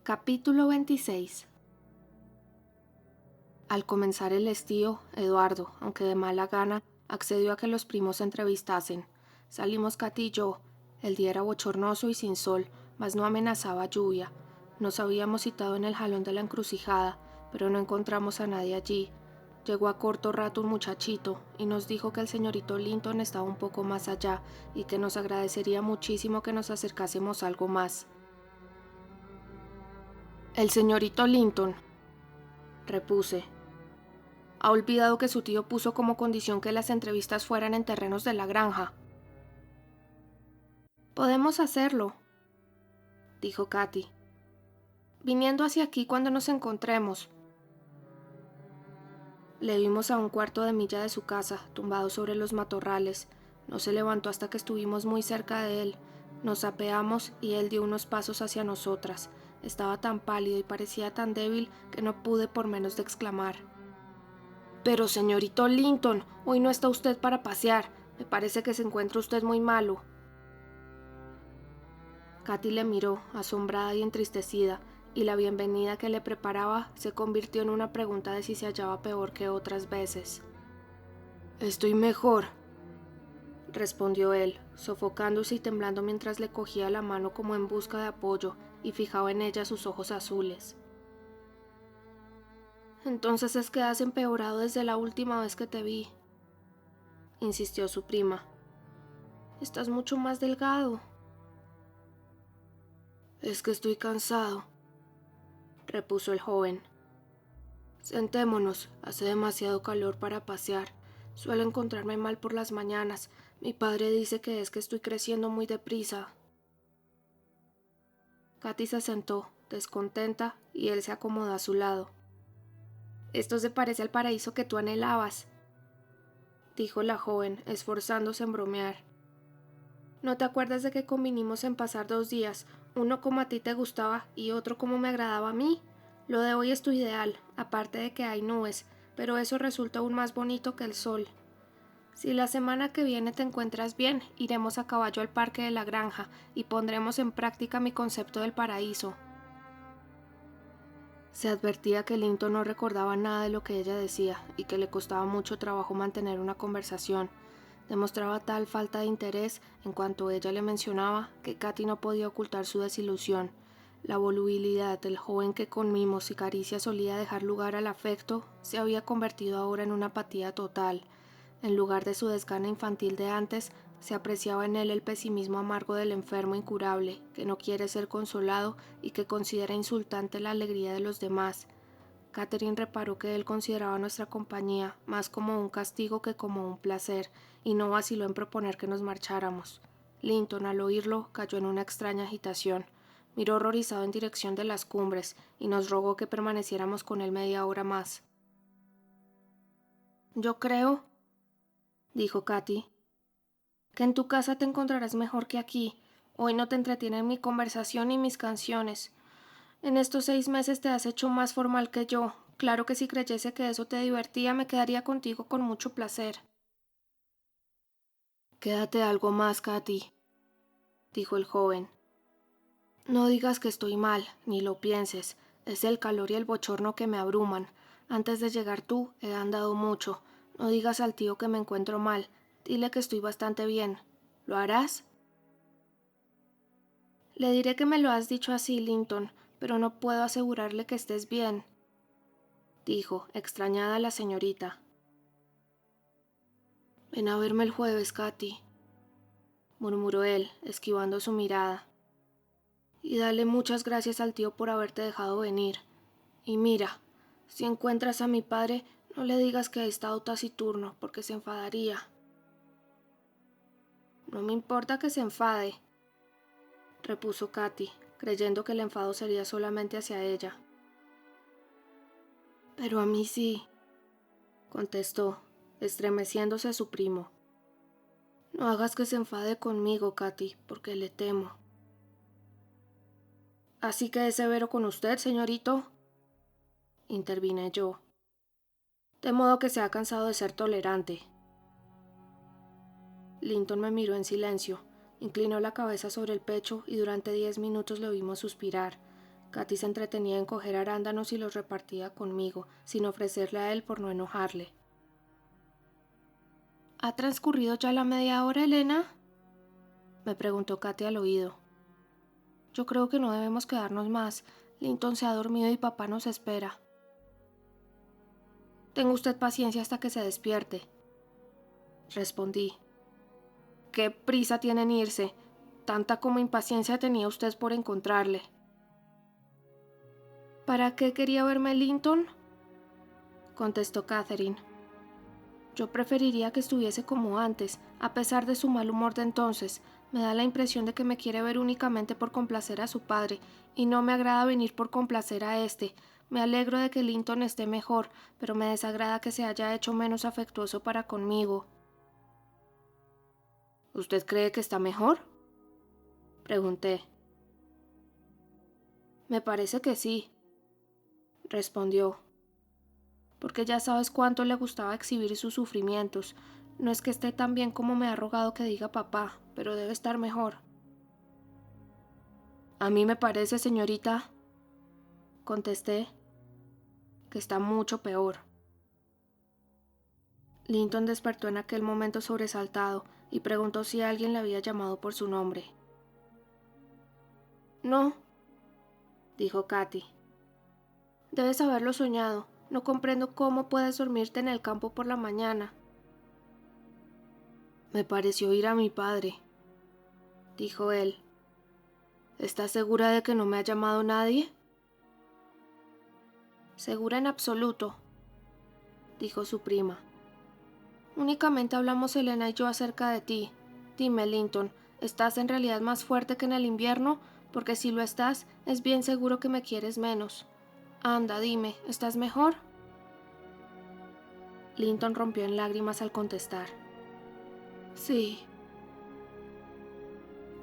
Capítulo 26. Al comenzar el estío, Eduardo, aunque de mala gana, accedió a que los primos se entrevistasen. Salimos Katy y yo. El día era bochornoso y sin sol, mas no amenazaba lluvia. Nos habíamos citado en el jalón de la encrucijada, pero no encontramos a nadie allí. Llegó a corto rato un muchachito y nos dijo que el señorito Linton estaba un poco más allá y que nos agradecería muchísimo que nos acercásemos algo más. «El señorito Linton», repuse. «Ha olvidado que su tío puso como condición que las entrevistas fueran en terrenos de la granja». «Podemos hacerlo», dijo Katy, «viniendo hacia aquí cuando nos encontremos». Le vimos a un cuarto de milla de su casa, tumbado sobre los matorrales. No se levantó hasta que estuvimos muy cerca de él. Nos apeamos y él dio unos pasos hacia nosotras. Estaba tan pálido y parecía tan débil que no pude por menos de exclamar: «Pero, señorito Linton, hoy no está usted para pasear. Me parece que se encuentra usted muy malo». Katy le miró, asombrada y entristecida, y la bienvenida que le preparaba se convirtió en una pregunta de si se hallaba peor que otras veces. «Estoy mejor», respondió él, sofocándose y temblando mientras le cogía la mano como en busca de apoyo y fijaba en ella sus ojos azules. «Entonces es que has empeorado desde la última vez que te vi», insistió su prima. «Estás mucho más delgado». «Es que estoy cansado», repuso el joven. «Sentémonos, hace demasiado calor para pasear. Suelo encontrarme mal por las mañanas. Mi padre dice que es que estoy creciendo muy deprisa». Katy se sentó, descontenta, y él se acomodó a su lado. «Esto se parece al paraíso que tú anhelabas», dijo la joven, esforzándose en bromear. «¿No te acuerdas de que convinimos en pasar 2 días, uno como a ti te gustaba y otro como me agradaba a mí? Lo de hoy es tu ideal, aparte de que hay nubes, pero eso resulta aún más bonito que el sol. Si la semana que viene te encuentras bien, iremos a caballo al parque de la granja y pondremos en práctica mi concepto del paraíso». Se advertía que Linton no recordaba nada de lo que ella decía y que le costaba mucho trabajo mantener una conversación. Demostraba tal falta de interés en cuanto ella le mencionaba que Katy no podía ocultar su desilusión. La volubilidad del joven que con mimos y caricias solía dejar lugar al afecto se había convertido ahora en una apatía total. En lugar de su desgana infantil de antes, se apreciaba en él el pesimismo amargo del enfermo incurable, que no quiere ser consolado y que considera insultante la alegría de los demás. Catherine reparó que él consideraba nuestra compañía más como un castigo que como un placer, y no vaciló en proponer que nos marcháramos. Linton, al oírlo, cayó en una extraña agitación. Miró horrorizado en dirección de las cumbres y nos rogó que permaneciéramos con él media hora más. «Yo creo», dijo Katy, «que en tu casa te encontrarás mejor que aquí. Hoy no te entretienen mi conversación ni mis canciones. En estos 6 meses te has hecho más formal que yo. Claro que si creyese que eso te divertía, me quedaría contigo con mucho placer». «Quédate algo más, Katy», dijo el joven. «No digas que estoy mal, ni lo pienses. Es el calor y el bochorno que me abruman. Antes de llegar tú, he andado mucho. No digas al tío que me encuentro mal. Dile que estoy bastante bien. ¿Lo harás?» «Le diré que me lo has dicho así, Linton, pero no puedo asegurarle que estés bien», dijo, extrañada la señorita. «Ven a verme el jueves, Katy», murmuró él, esquivando su mirada. «Y dale muchas gracias al tío por haberte dejado venir. Y mira, si encuentras a mi padre, no le digas que he estado taciturno, porque se enfadaría». «No me importa que se enfade», repuso Katy, creyendo que el enfado sería solamente hacia ella. «Pero a mí sí», contestó, estremeciéndose a su primo. «No hagas que se enfade conmigo, Katy, porque le temo». «¿Así que es severo con usted, señorito?», intervine yo. «De modo que se ha cansado de ser tolerante». Linton me miró en silencio, inclinó la cabeza sobre el pecho y durante 10 minutos le oímos suspirar. Katy se entretenía en coger arándanos y los repartía conmigo, sin ofrecerle a él por no enojarle. ¿Ha transcurrido ya la media hora, Elena?, me preguntó Katy al oído. Yo creo que no debemos quedarnos más. Linton se ha dormido y papá nos espera. Tenga usted paciencia hasta que se despierte, respondí. ¿Qué prisa tiene en irse? Tanta como impaciencia tenía usted por encontrarle. ¿Para qué quería verme Linton?, contestó Catherine. Yo preferiría que estuviese como antes, a pesar de su mal humor de entonces. Me da la impresión de que me quiere ver únicamente por complacer a su padre, y no me agrada venir por complacer a éste. Me alegro de que Linton esté mejor, pero me desagrada que se haya hecho menos afectuoso para conmigo. ¿Usted cree que está mejor?, pregunté. Me parece que sí, respondió. Porque ya sabes cuánto le gustaba exhibir sus sufrimientos. No es que esté tan bien como me ha rogado que diga papá, pero debe estar mejor. A mí me parece, señorita, contesté, que está mucho peor. Linton despertó en aquel momento sobresaltado y preguntó si alguien le había llamado por su nombre. No, dijo Katy. Debes haberlo soñado. No comprendo cómo puedes dormirte en el campo por la mañana. Me pareció oír a mi padre, dijo él. ¿Estás segura de que no me ha llamado nadie? Segura en absoluto, dijo su prima. Únicamente hablamos Elena y yo acerca de ti. Dime, Linton, ¿estás en realidad más fuerte que en el invierno? Porque si lo estás, es bien seguro que me quieres menos. Anda, dime, ¿estás mejor? Linton rompió en lágrimas al contestar. Sí.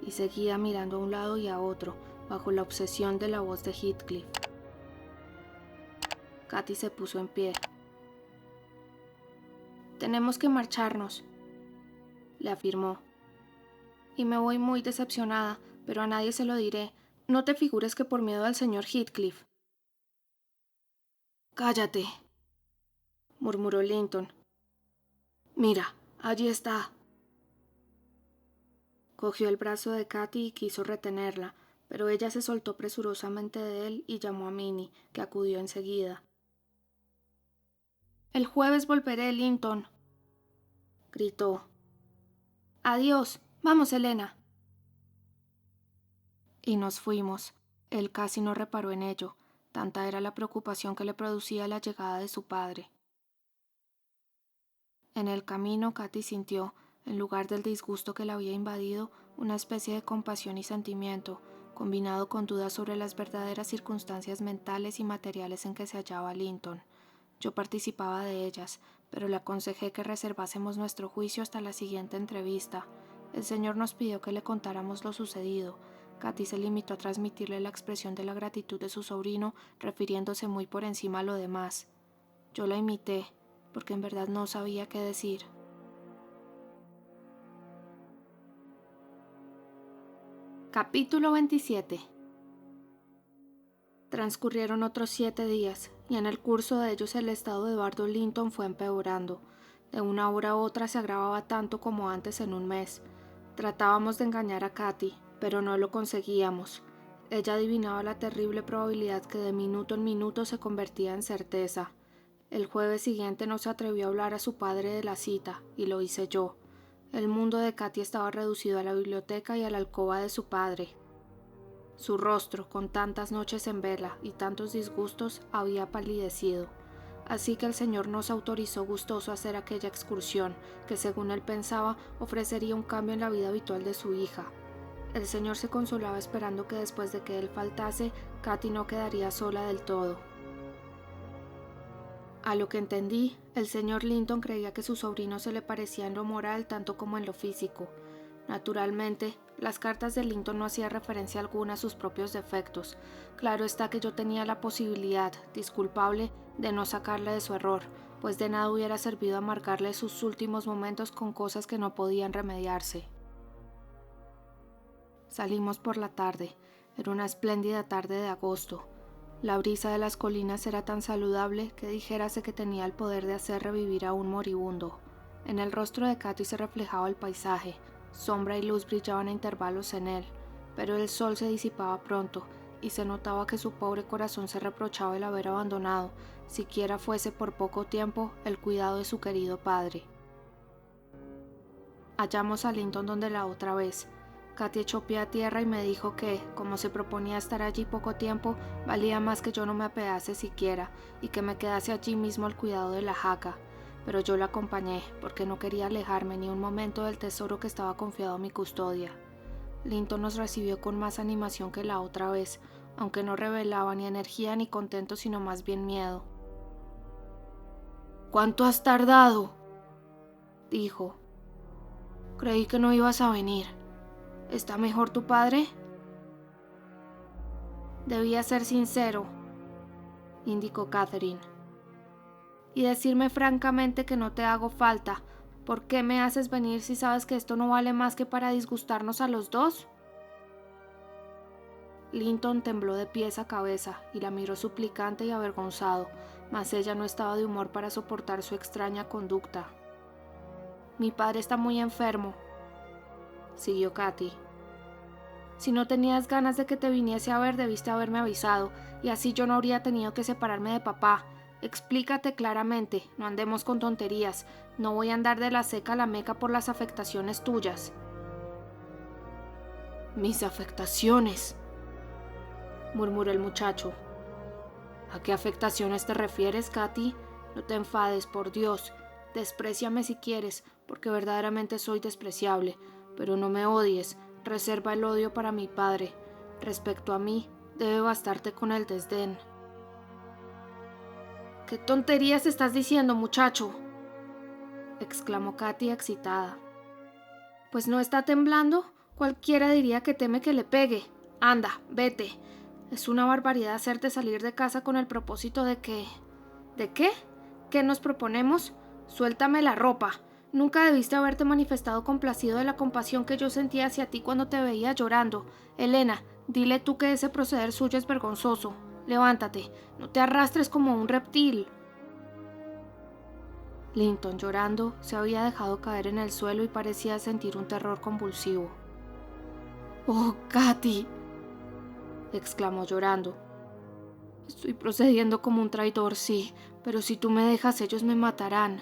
Y seguía mirando a un lado y a otro, bajo la obsesión de la voz de Heathcliff. Katy se puso en pie. Tenemos que marcharnos, le afirmó. Y me voy muy decepcionada, pero a nadie se lo diré. No te figures que por miedo al señor Heathcliff. Cállate, murmuró Linton. Mira, allí está. Cogió el brazo de Katy y quiso retenerla, pero ella se soltó presurosamente de él y llamó a Minnie, que acudió enseguida. El jueves volveré, Linton, gritó. Adiós. Vamos, Elena. Y nos fuimos. Él casi no reparó en ello, tanta era la preocupación que le producía la llegada de su padre. En el camino, Katy sintió, en lugar del disgusto que la había invadido, una especie de compasión y sentimiento, combinado con dudas sobre las verdaderas circunstancias mentales y materiales en que se hallaba Linton. Yo participaba de ellas, pero le aconsejé que reservásemos nuestro juicio hasta la siguiente entrevista. El señor nos pidió que le contáramos lo sucedido. Katy se limitó a transmitirle la expresión de la gratitud de su sobrino, refiriéndose muy por encima a lo demás. Yo la imité, porque en verdad no sabía qué decir. Capítulo 27. Transcurrieron otros 7 días, y en el curso de ellos el estado de Eduardo Linton fue empeorando. De una hora a otra se agravaba tanto como antes en un mes. Tratábamos de engañar a Katy, pero no lo conseguíamos. Ella adivinaba la terrible probabilidad que de minuto en minuto se convertía en certeza. El jueves siguiente no se atrevió a hablar a su padre de la cita, y lo hice yo. El mundo de Katy estaba reducido a la biblioteca y a la alcoba de su padre. Su rostro, con tantas noches en vela y tantos disgustos, había palidecido. Así que el señor nos autorizó gustoso a hacer aquella excursión, que según él pensaba, ofrecería un cambio en la vida habitual de su hija. El señor se consolaba esperando que después de que él faltase, Katy no quedaría sola del todo. A lo que entendí, el señor Linton creía que su sobrino se le parecía en lo moral tanto como en lo físico. Naturalmente, las cartas de Linton no hacían referencia alguna a sus propios defectos. Claro está que yo tenía la posibilidad, disculpable, de no sacarle de su error, pues de nada hubiera servido amargarle sus últimos momentos con cosas que no podían remediarse. Salimos por la tarde. Era una espléndida tarde de agosto. La brisa de las colinas era tan saludable que dijérase que tenía el poder de hacer revivir a un moribundo. En el rostro de Katy se reflejaba el paisaje. Sombra y luz brillaban a intervalos en él, pero el sol se disipaba pronto y se notaba que su pobre corazón se reprochaba el haber abandonado, siquiera fuese por poco tiempo, el cuidado de su querido padre. Hallamos a Linton donde la otra vez. Katy echó pie a tierra y me dijo que, como se proponía estar allí poco tiempo, valía más que yo no me apease siquiera y que me quedase allí mismo al cuidado de la jaca. Pero yo la acompañé porque no quería alejarme ni un momento del tesoro que estaba confiado a mi custodia. Linton nos recibió con más animación que la otra vez, aunque no revelaba ni energía ni contento, sino más bien miedo. «¿Cuánto has tardado?», dijo. «Creí que no ibas a venir. ¿Está mejor tu padre?». «Debía ser sincero», indicó Catherine, «y decirme francamente que no te hago falta. ¿Por qué me haces venir si sabes que esto no vale más que para disgustarnos a los dos?». Linton tembló de pies a cabeza y la miró suplicante y avergonzado, mas ella no estaba de humor para soportar su extraña conducta. «Mi padre está muy enfermo», siguió Katy. «Si no tenías ganas de que te viniese a ver, debiste haberme avisado, y así yo no habría tenido que separarme de papá. Explícate claramente, no andemos con tonterías. No voy a andar de la ceca a la meca por las afectaciones tuyas». «Mis afectaciones», murmuró el muchacho. «¿A qué afectaciones te refieres, Katy? No te enfades, por Dios. Despréciame si quieres, porque verdaderamente soy despreciable, pero no me odies. Reserva el odio para mi padre. Respecto a mí, debe bastarte con el desdén». «¿Qué tonterías estás diciendo, muchacho?», exclamó Katy excitada. «Pues no está temblando. Cualquiera diría que teme que le pegue. Anda, vete. Es una barbaridad hacerte salir de casa con el propósito de que... ¿De qué? ¿Qué nos proponemos? Suéltame la ropa. Nunca debiste haberte manifestado complacido de la compasión que yo sentía hacia ti cuando te veía llorando. Elena, dile tú que ese proceder suyo es vergonzoso. Levántate, no te arrastres como un reptil». Linton, llorando, se había dejado caer en el suelo y parecía sentir un terror convulsivo. «Oh, Katy», exclamó llorando. «Estoy procediendo como un traidor, sí, pero si tú me dejas, ellos me matarán.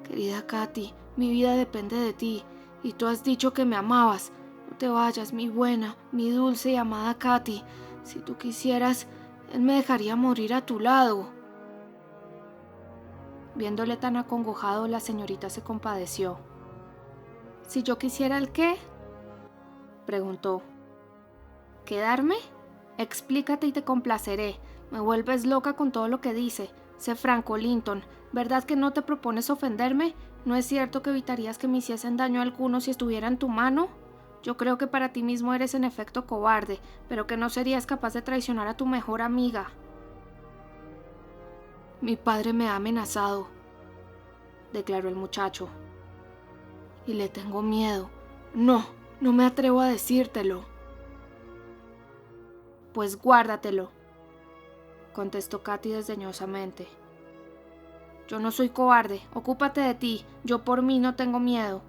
Querida Katy, mi vida depende de ti, y tú has dicho que me amabas. No te vayas, mi buena, mi dulce y amada Katy. Si tú quisieras, él me dejaría morir a tu lado». Viéndole tan acongojado, la señorita se compadeció. «¿Si yo quisiera el qué?», preguntó. «¿Quedarme? Explícate y te complaceré. Me vuelves loca con todo lo que dice. Sé franco, Linton. ¿Verdad que no te propones ofenderme? ¿No es cierto que evitarías que me hiciesen daño alguno si estuviera en tu mano? Yo creo que para ti mismo eres en efecto cobarde, pero que no serías capaz de traicionar a tu mejor amiga». «Mi padre me ha amenazado», declaró el muchacho. «Y le tengo miedo. No me atrevo a decírtelo». «Pues guárdatelo», contestó Katy desdeñosamente. «Yo no soy cobarde, ocúpate de ti, yo por mí no tengo miedo».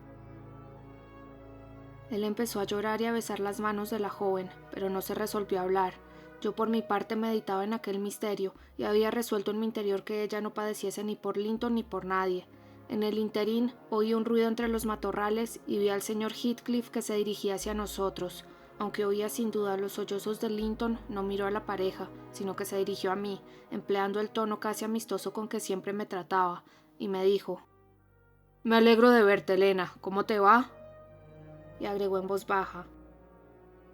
Él empezó a llorar y a besar las manos de la joven, pero no se resolvió a hablar. Yo por mi parte meditaba en aquel misterio y había resuelto en mi interior que ella no padeciese ni por Linton ni por nadie. En el ínterin oí un ruido entre los matorrales y vi al señor Heathcliff que se dirigía hacia nosotros. Aunque oía sin duda los sollozos de Linton, no miró a la pareja, sino que se dirigió a mí, empleando el tono casi amistoso con que siempre me trataba, y me dijo: «Me alegro de verte, Elena. ¿Cómo te va?». Y agregó en voz baja: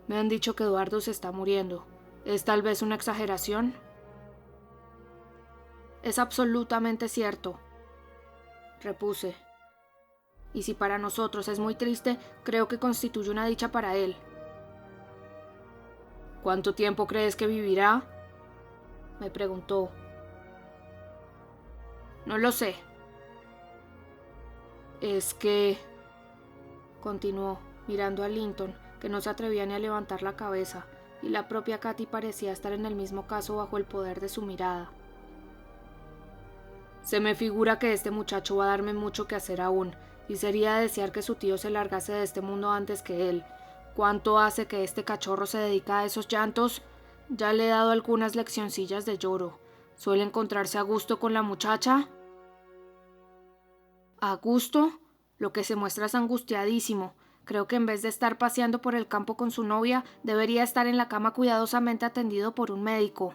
«Me han dicho que Eduardo se está muriendo. ¿Es tal vez una exageración?». «Es absolutamente cierto», repuse. «Y si para nosotros es muy triste, creo que constituye una dicha para él». «¿Cuánto tiempo crees que vivirá?», me preguntó. «No lo sé». «Es que», continuó, mirando a Linton, que no se atrevía ni a levantar la cabeza, y la propia Katy parecía estar en el mismo caso bajo el poder de su mirada. Se me figura que este muchacho va a darme mucho que hacer aún, y sería de desear que su tío se largase de este mundo antes que él. ¿Cuánto hace que este cachorro se dedica a esos llantos? Ya le he dado algunas leccioncillas de lloro. ¿Suele encontrarse a gusto con la muchacha? ¿A gusto? Lo que se muestra es angustiadísimo. Creo que en vez de estar paseando por el campo con su novia, debería estar en la cama cuidadosamente atendido por un médico.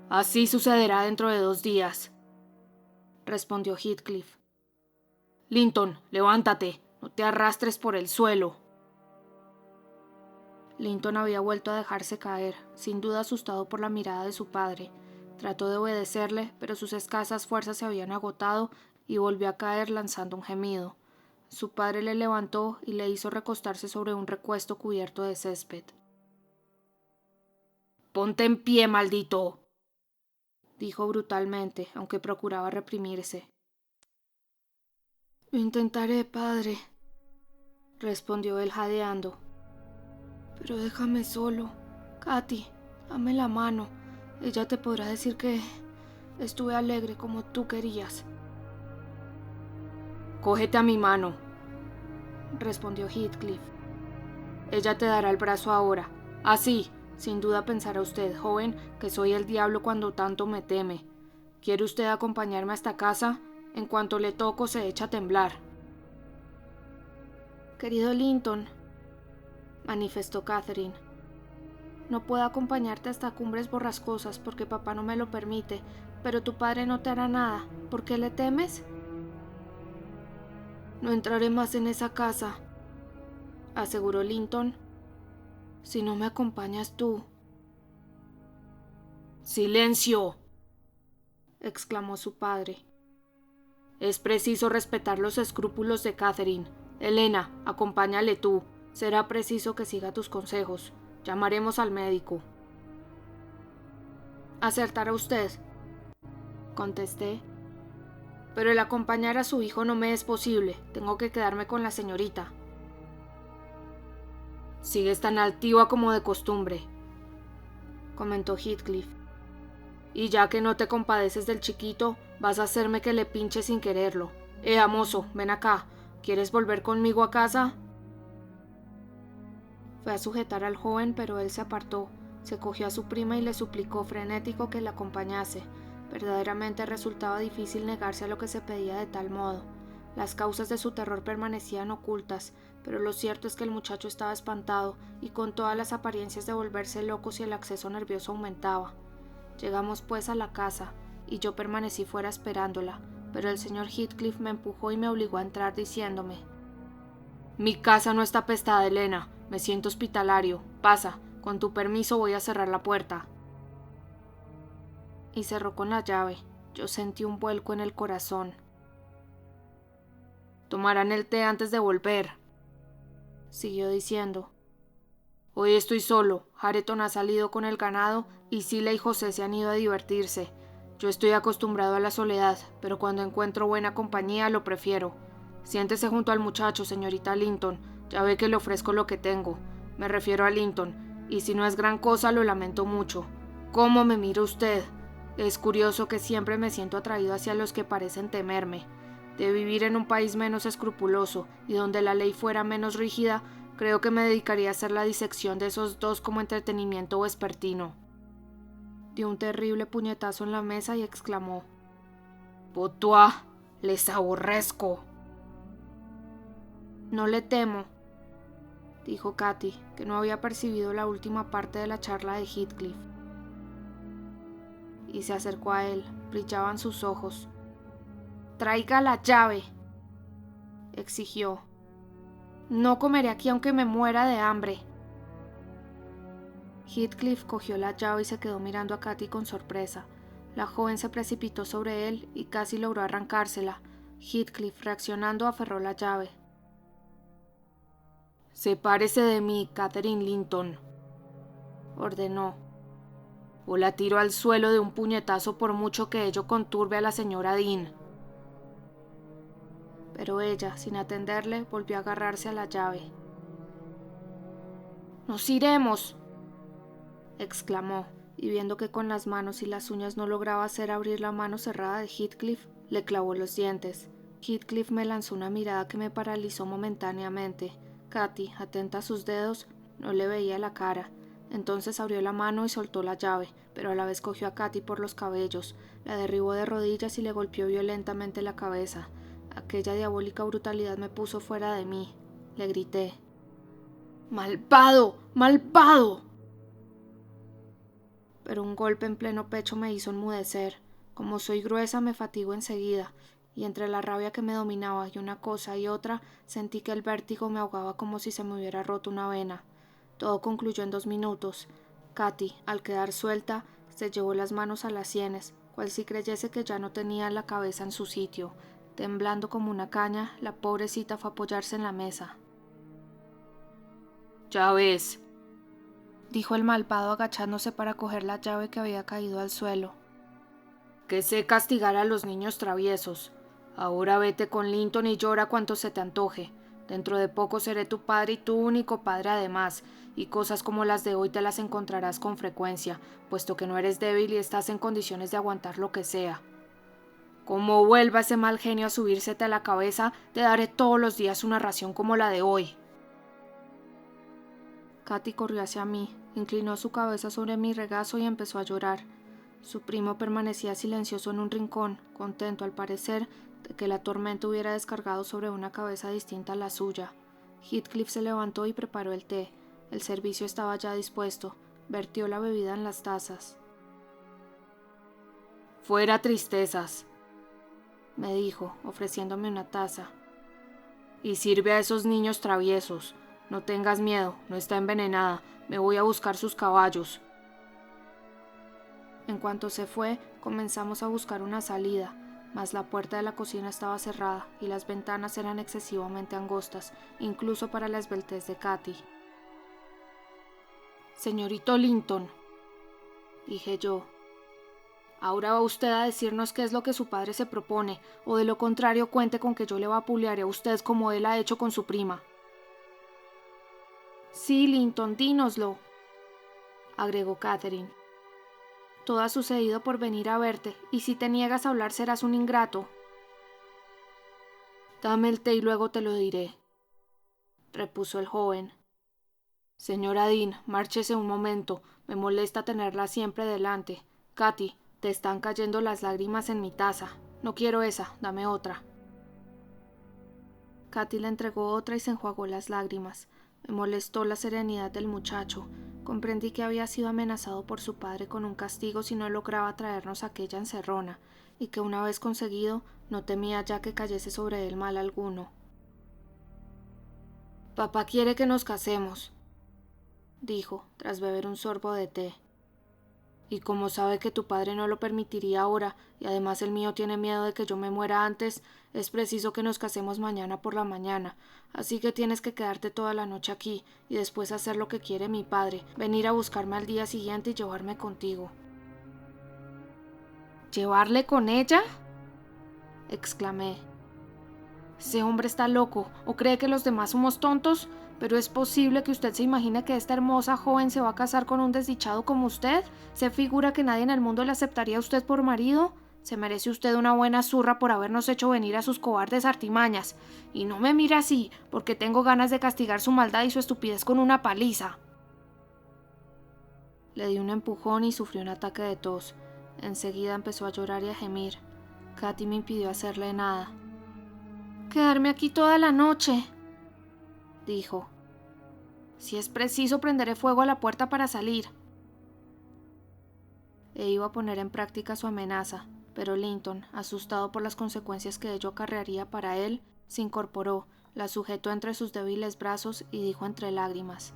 Así sucederá dentro de 2 días, respondió Heathcliff. Linton, levántate, no te arrastres por el suelo. Linton había vuelto a dejarse caer, sin duda asustado por la mirada de su padre. Trató de obedecerle, pero sus escasas fuerzas se habían agotado y volvió a caer lanzando un gemido. Su padre le levantó y le hizo recostarse sobre un recuesto cubierto de césped. «Ponte en pie, maldito», dijo brutalmente, aunque procuraba reprimirse. «Lo intentaré, padre», respondió él jadeando. «Pero déjame solo. Katy, dame la mano. Ella te podrá decir que estuve alegre como tú querías». «Cógete a mi mano», respondió Heathcliff. «Ella te dará el brazo ahora. Así, sin duda pensará usted, joven, que soy el diablo cuando tanto me teme. ¿Quiere usted acompañarme hasta casa? En cuanto le toco se echa a temblar». «Querido Linton», manifestó Catherine, «no puedo acompañarte hasta Cumbres Borrascosas porque papá no me lo permite, pero tu padre no te hará nada. ¿Por qué le temes?» «No entraré más en esa casa», aseguró Linton, «si no me acompañas tú». «¡Silencio!», exclamó su padre. «Es preciso respetar los escrúpulos de Catherine. Helena, acompáñale tú. Será preciso que siga tus consejos. Llamaremos al médico». «Acertará usted», contesté. «Pero el acompañar a su hijo no me es posible. Tengo que quedarme con la señorita». «Sigues tan altiva como de costumbre», comentó Heathcliff. «Y ya que no te compadeces del chiquito, vas a hacerme que le pinche sin quererlo. Mozo, ven acá. ¿Quieres volver conmigo a casa?» Fue a sujetar al joven, pero él se apartó. Se cogió a su prima y le suplicó frenético que la acompañase. Verdaderamente resultaba difícil negarse a lo que se pedía de tal modo. Las causas de su terror permanecían ocultas, pero lo cierto es que el muchacho estaba espantado y con todas las apariencias de volverse loco si el acceso nervioso aumentaba. Llegamos pues a la casa, y yo permanecí fuera esperándola, pero el señor Heathcliff me empujó y me obligó a entrar diciéndome: «Mi casa no está apestada, Helena. Me siento hospitalario. Pasa. Con tu permiso voy a cerrar la puerta». Y cerró con la llave. Yo sentí un vuelco en el corazón. «Tomarán el té antes de volver», siguió diciendo. «Hoy estoy solo. Hareton ha salido con el ganado y Sila y José se han ido a divertirse. Yo estoy acostumbrado a la soledad, pero cuando encuentro buena compañía lo prefiero. Siéntese junto al muchacho, señorita Linton. Ya ve que le ofrezco lo que tengo. Me refiero a Linton, y si no es gran cosa lo lamento mucho. ¿Cómo me mira usted? Es curioso que siempre me siento atraído hacia los que parecen temerme. De vivir en un país menos escrupuloso y donde la ley fuera menos rígida, creo que me dedicaría a hacer la disección de esos dos como entretenimiento vespertino». Dio un terrible puñetazo en la mesa y exclamó: «¡Boutois! ¡Les aborrezco!». «No le temo», dijo Katy, que no había percibido la última parte de la charla de Heathcliff. Y se acercó a él. Brillaban sus ojos. «Traiga la llave», exigió. «No comeré aquí aunque me muera de hambre». Heathcliff cogió la llave y se quedó mirando a Katy con sorpresa. La joven se precipitó sobre él y casi logró arrancársela. Heathcliff, reaccionando, aferró la llave. «Sepárese de mí, Catherine Linton», ordenó, «o la tiro al suelo de un puñetazo por mucho que ello conturbe a la señora Dean». Pero ella, sin atenderle, volvió a agarrarse a la llave. ¡Nos iremos!, exclamó, y viendo que con las manos y las uñas no lograba hacer abrir la mano cerrada de Heathcliff, le clavó los dientes. Heathcliff me lanzó una mirada que me paralizó momentáneamente. Katy, atenta a sus dedos, no le veía la cara. Entonces abrió la mano y soltó la llave, pero a la vez cogió a Katy por los cabellos, la derribó de rodillas y le golpeó violentamente la cabeza. Aquella diabólica brutalidad me puso fuera de mí. Le grité: ¡Malvado! ¡Malvado! Pero un golpe en pleno pecho me hizo enmudecer. Como soy gruesa, me fatigo enseguida, y entre la rabia que me dominaba y una cosa y otra, sentí que el vértigo me ahogaba como si se me hubiera roto una vena. Todo concluyó en 2 minutos. Katy, al quedar suelta, se llevó las manos a las sienes, cual si creyese que ya no tenía la cabeza en su sitio. Temblando como una caña, la pobrecita fue a apoyarse en la mesa. «Ya ves», dijo el malvado agachándose para coger la llave que había caído al suelo, «que sé castigar a los niños traviesos. Ahora vete con Linton y llora cuanto se te antoje. Dentro de poco seré tu padre y tu único padre además, y cosas como las de hoy te las encontrarás con frecuencia, puesto que no eres débil y estás en condiciones de aguantar lo que sea. Como vuelva ese mal genio a subírsete a la cabeza, te daré todos los días una ración como la de hoy». Katy corrió hacia mí, inclinó su cabeza sobre mi regazo y empezó a llorar. Su primo permanecía silencioso en un rincón, contento al parecer de que la tormenta hubiera descargado sobre una cabeza distinta a la suya. Heathcliff se levantó y preparó el té. El servicio estaba ya dispuesto. Vertió la bebida en las tazas. «Fuera tristezas», me dijo, ofreciéndome una taza. «Y sirve a esos niños traviesos. No tengas miedo, no está envenenada. Me voy a buscar sus caballos». En cuanto se fue, comenzamos a buscar una salida, mas la puerta de la cocina estaba cerrada y las ventanas eran excesivamente angostas, incluso para la esbeltez de Katy. «Señorito Linton», dije yo, «ahora va usted a decirnos qué es lo que su padre se propone, o de lo contrario cuente con que yo le vapulearé a usted como él ha hecho con su prima». «Sí, Linton, dínoslo», agregó Catherine. «Todo ha sucedido por venir a verte, y si te niegas a hablar serás un ingrato». «Dame el té y luego te lo diré», repuso el joven. «Señora Dean, márchese un momento, me molesta tenerla siempre delante. Katy, te están cayendo las lágrimas en mi taza. No quiero esa, dame otra». Katy le entregó otra y se enjuagó las lágrimas. Me molestó la serenidad del muchacho. Comprendí que había sido amenazado por su padre con un castigo si no lograba traernos aquella encerrona, y que una vez conseguido, no temía ya que cayese sobre él mal alguno. «Papá quiere que nos casemos», dijo, tras beber un sorbo de té. «Y como sabe que tu padre no lo permitiría ahora, y además el mío tiene miedo de que yo me muera antes, es preciso que nos casemos mañana por la mañana, así que tienes que quedarte toda la noche aquí, y después hacer lo que quiere mi padre, venir a buscarme al día siguiente y llevarme contigo». «¿Llevarle con ella?», exclamé. «Ese hombre está loco, o cree que los demás somos tontos, pero es posible que usted se imagine que esta hermosa joven se va a casar con un desdichado como usted. ¿Se figura que nadie en el mundo le aceptaría a usted por marido? Se merece usted una buena zurra por habernos hecho venir a sus cobardes artimañas. Y no me mire así, porque tengo ganas de castigar su maldad y su estupidez con una paliza». Le di un empujón y sufrió un ataque de tos. Enseguida empezó a llorar y a gemir. Katy me impidió hacerle nada. «Quedarme aquí toda la noche», dijo. «Si es preciso, prenderé fuego a la puerta para salir». E iba a poner en práctica su amenaza, pero Linton, asustado por las consecuencias que ello acarrearía para él, se incorporó, la sujetó entre sus débiles brazos y dijo entre lágrimas: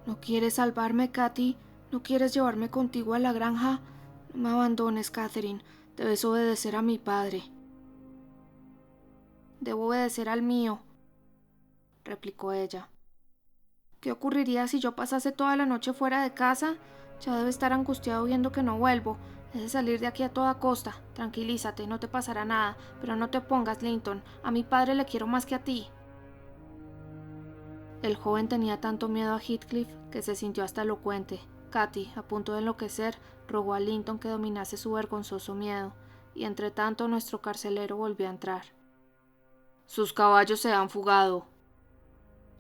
«¿No quieres salvarme, Katy? ¿No quieres llevarme contigo a la granja? No me abandones, Catherine. Debes obedecer a mi padre». «Debo obedecer al mío», replicó ella. «¿Qué ocurriría si yo pasase toda la noche fuera de casa? Ya debe estar angustiado viendo que no vuelvo. He de salir de aquí a toda costa. Tranquilízate, no te pasará nada, pero no te pongas, Linton. A mi padre le quiero más que a ti». El joven tenía tanto miedo a Heathcliff que se sintió hasta elocuente. Katy, a punto de enloquecer, rogó a Linton que dominase su vergonzoso miedo, y entre tanto nuestro carcelero volvió a entrar. «Sus caballos se han fugado»,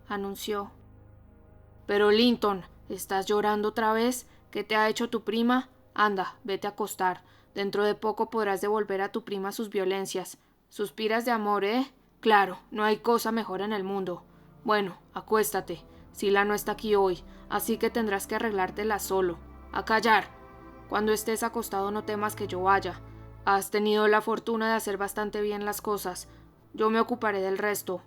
anunció. «Pero Linton, ¿estás llorando otra vez? ¿Qué te ha hecho tu prima? Anda, vete a acostar. Dentro de poco podrás devolver a tu prima sus violencias. Suspiras de amor, ¿eh? Claro, no hay cosa mejor en el mundo. Bueno, acuéstate. Sila no está aquí hoy, así que tendrás que arreglártela solo. ¡A callar! Cuando estés acostado no temas que yo vaya. Has tenido la fortuna de hacer bastante bien las cosas. Yo me ocuparé del resto».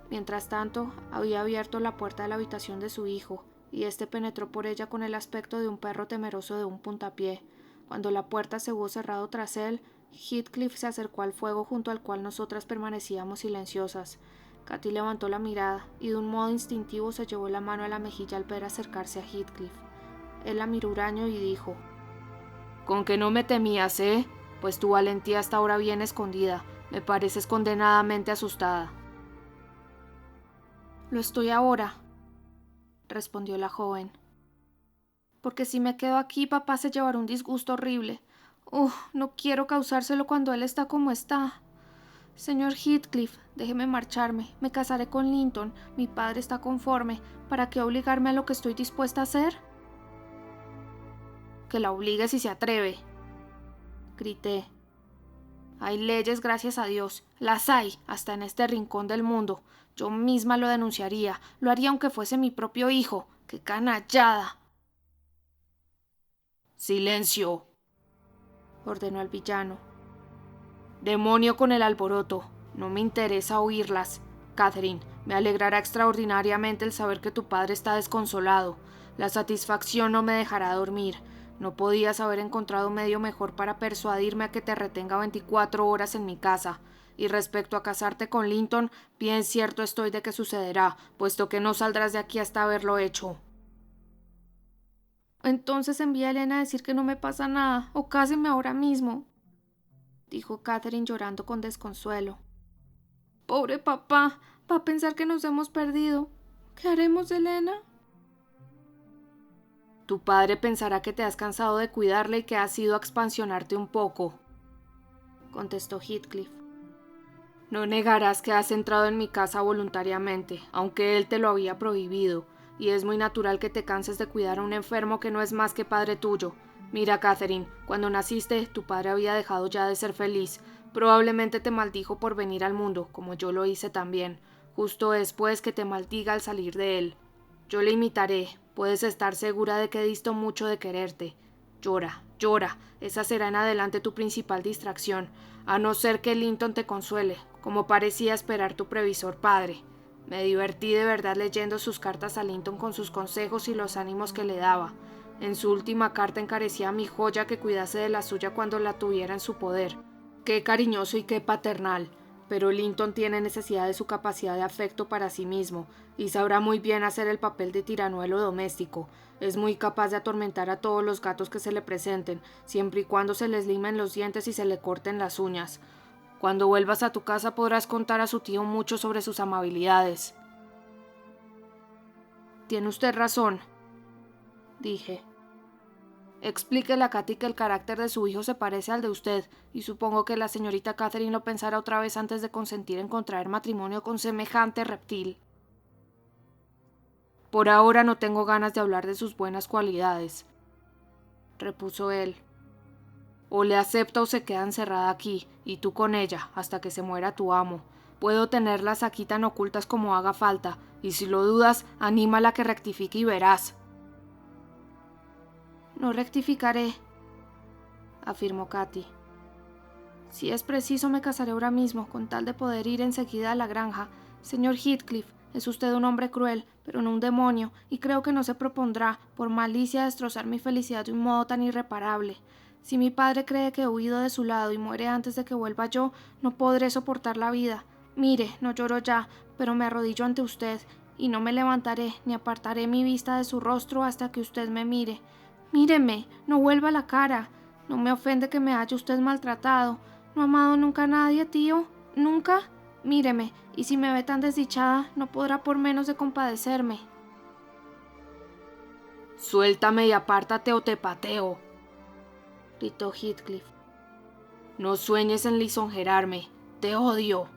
Mientras tanto, había abierto la puerta de la habitación de su hijo, y éste penetró por ella con el aspecto de un perro temeroso de un puntapié. Cuando la puerta se hubo cerrado tras él, Heathcliff se acercó al fuego junto al cual nosotras permanecíamos silenciosas. Katy levantó la mirada, y de un modo instintivo se llevó la mano a la mejilla al ver acercarse a Heathcliff. Él la miró huraño y dijo: «Con que no me temías, ¿eh? Pues tu valentía está ahora bien escondida. Me pareces condenadamente asustada». «Lo estoy ahora», respondió la joven. «Porque si me quedo aquí, papá se llevará un disgusto horrible. No quiero causárselo cuando él está como está. Señor Heathcliff, déjeme marcharme. Me casaré con Linton. Mi padre está conforme. ¿Para qué obligarme a lo que estoy dispuesta a hacer?» «Que la obligue si se atreve», grité. «Hay leyes, gracias a Dios. Las hay, hasta en este rincón del mundo. Yo misma lo denunciaría. Lo haría aunque fuese mi propio hijo. ¡Qué canallada!» «Silencio», ordenó el villano. «Demonio con el alboroto. No me interesa oírlas. Catherine, me alegrará extraordinariamente el saber que tu padre está desconsolado. La satisfacción no me dejará dormir. No podías haber encontrado medio mejor para persuadirme a que te retenga 24 horas en mi casa. Y respecto a casarte con Linton, bien cierto estoy de que sucederá, puesto que no saldrás de aquí hasta haberlo hecho». «Entonces envía a Elena a decir que no me pasa nada, o cáseme ahora mismo», dijo Catherine llorando con desconsuelo. «Pobre papá, va a pensar que nos hemos perdido. ¿Qué haremos, Elena?» «Tu padre pensará que te has cansado de cuidarle y que has ido a expansionarte un poco», contestó Heathcliff. «No negarás que has entrado en mi casa voluntariamente, aunque él te lo había prohibido, y es muy natural que te canses de cuidar a un enfermo que no es más que padre tuyo. Mira, Catherine, cuando naciste, tu padre había dejado ya de ser feliz. Probablemente te maldijo por venir al mundo, como yo lo hice también. Justo después que te maldiga al salir de él. Yo le imitaré. Puedes estar segura de que disto mucho de quererte. Llora, llora. Esa será en adelante tu principal distracción, a no ser que Linton te consuele, como parecía esperar tu previsor padre. Me divertí de verdad leyendo sus cartas a Linton con sus consejos y los ánimos que le daba. En su última carta encarecía a mi joya que cuidase de la suya cuando la tuviera en su poder. Qué cariñoso y qué paternal. Pero Linton tiene necesidad de su capacidad de afecto para sí mismo, y sabrá muy bien hacer el papel de tiranuelo doméstico. Es muy capaz de atormentar a todos los gatos que se le presenten, siempre y cuando se les limen los dientes y se le corten las uñas. Cuando vuelvas a tu casa podrás contar a su tío mucho sobre sus amabilidades». «Tiene usted razón», dije. «Explíquele a Katy que el carácter de su hijo se parece al de usted, y supongo que la señorita Catherine lo pensará otra vez antes de consentir en contraer matrimonio con semejante reptil». «Por ahora no tengo ganas de hablar de sus buenas cualidades», repuso él. «O le acepta o se queda encerrada aquí, y tú con ella, hasta que se muera tu amo. Puedo tenerlas aquí tan ocultas como haga falta, y si lo dudas, anímala a que rectifique y verás». «No rectificaré», afirmó Katy. «Si es preciso, me casaré ahora mismo, con tal de poder ir enseguida a la granja. Señor Heathcliff, es usted un hombre cruel, pero no un demonio, y creo que no se propondrá, por malicia, destrozar mi felicidad de un modo tan irreparable. Si mi padre cree que he huido de su lado y muere antes de que vuelva yo, no podré soportar la vida. Mire, no lloro ya, pero me arrodillo ante usted, y no me levantaré, ni apartaré mi vista de su rostro hasta que usted me mire. Míreme, no vuelva la cara. No me ofende que me haya usted maltratado. No ha amado nunca a nadie, tío. ¿Nunca? Míreme, y si me ve tan desdichada, no podrá por menos de compadecerme. Suéltame y apártate o te pateo, gritó Heathcliff. No sueñes en lisonjearme, te odio.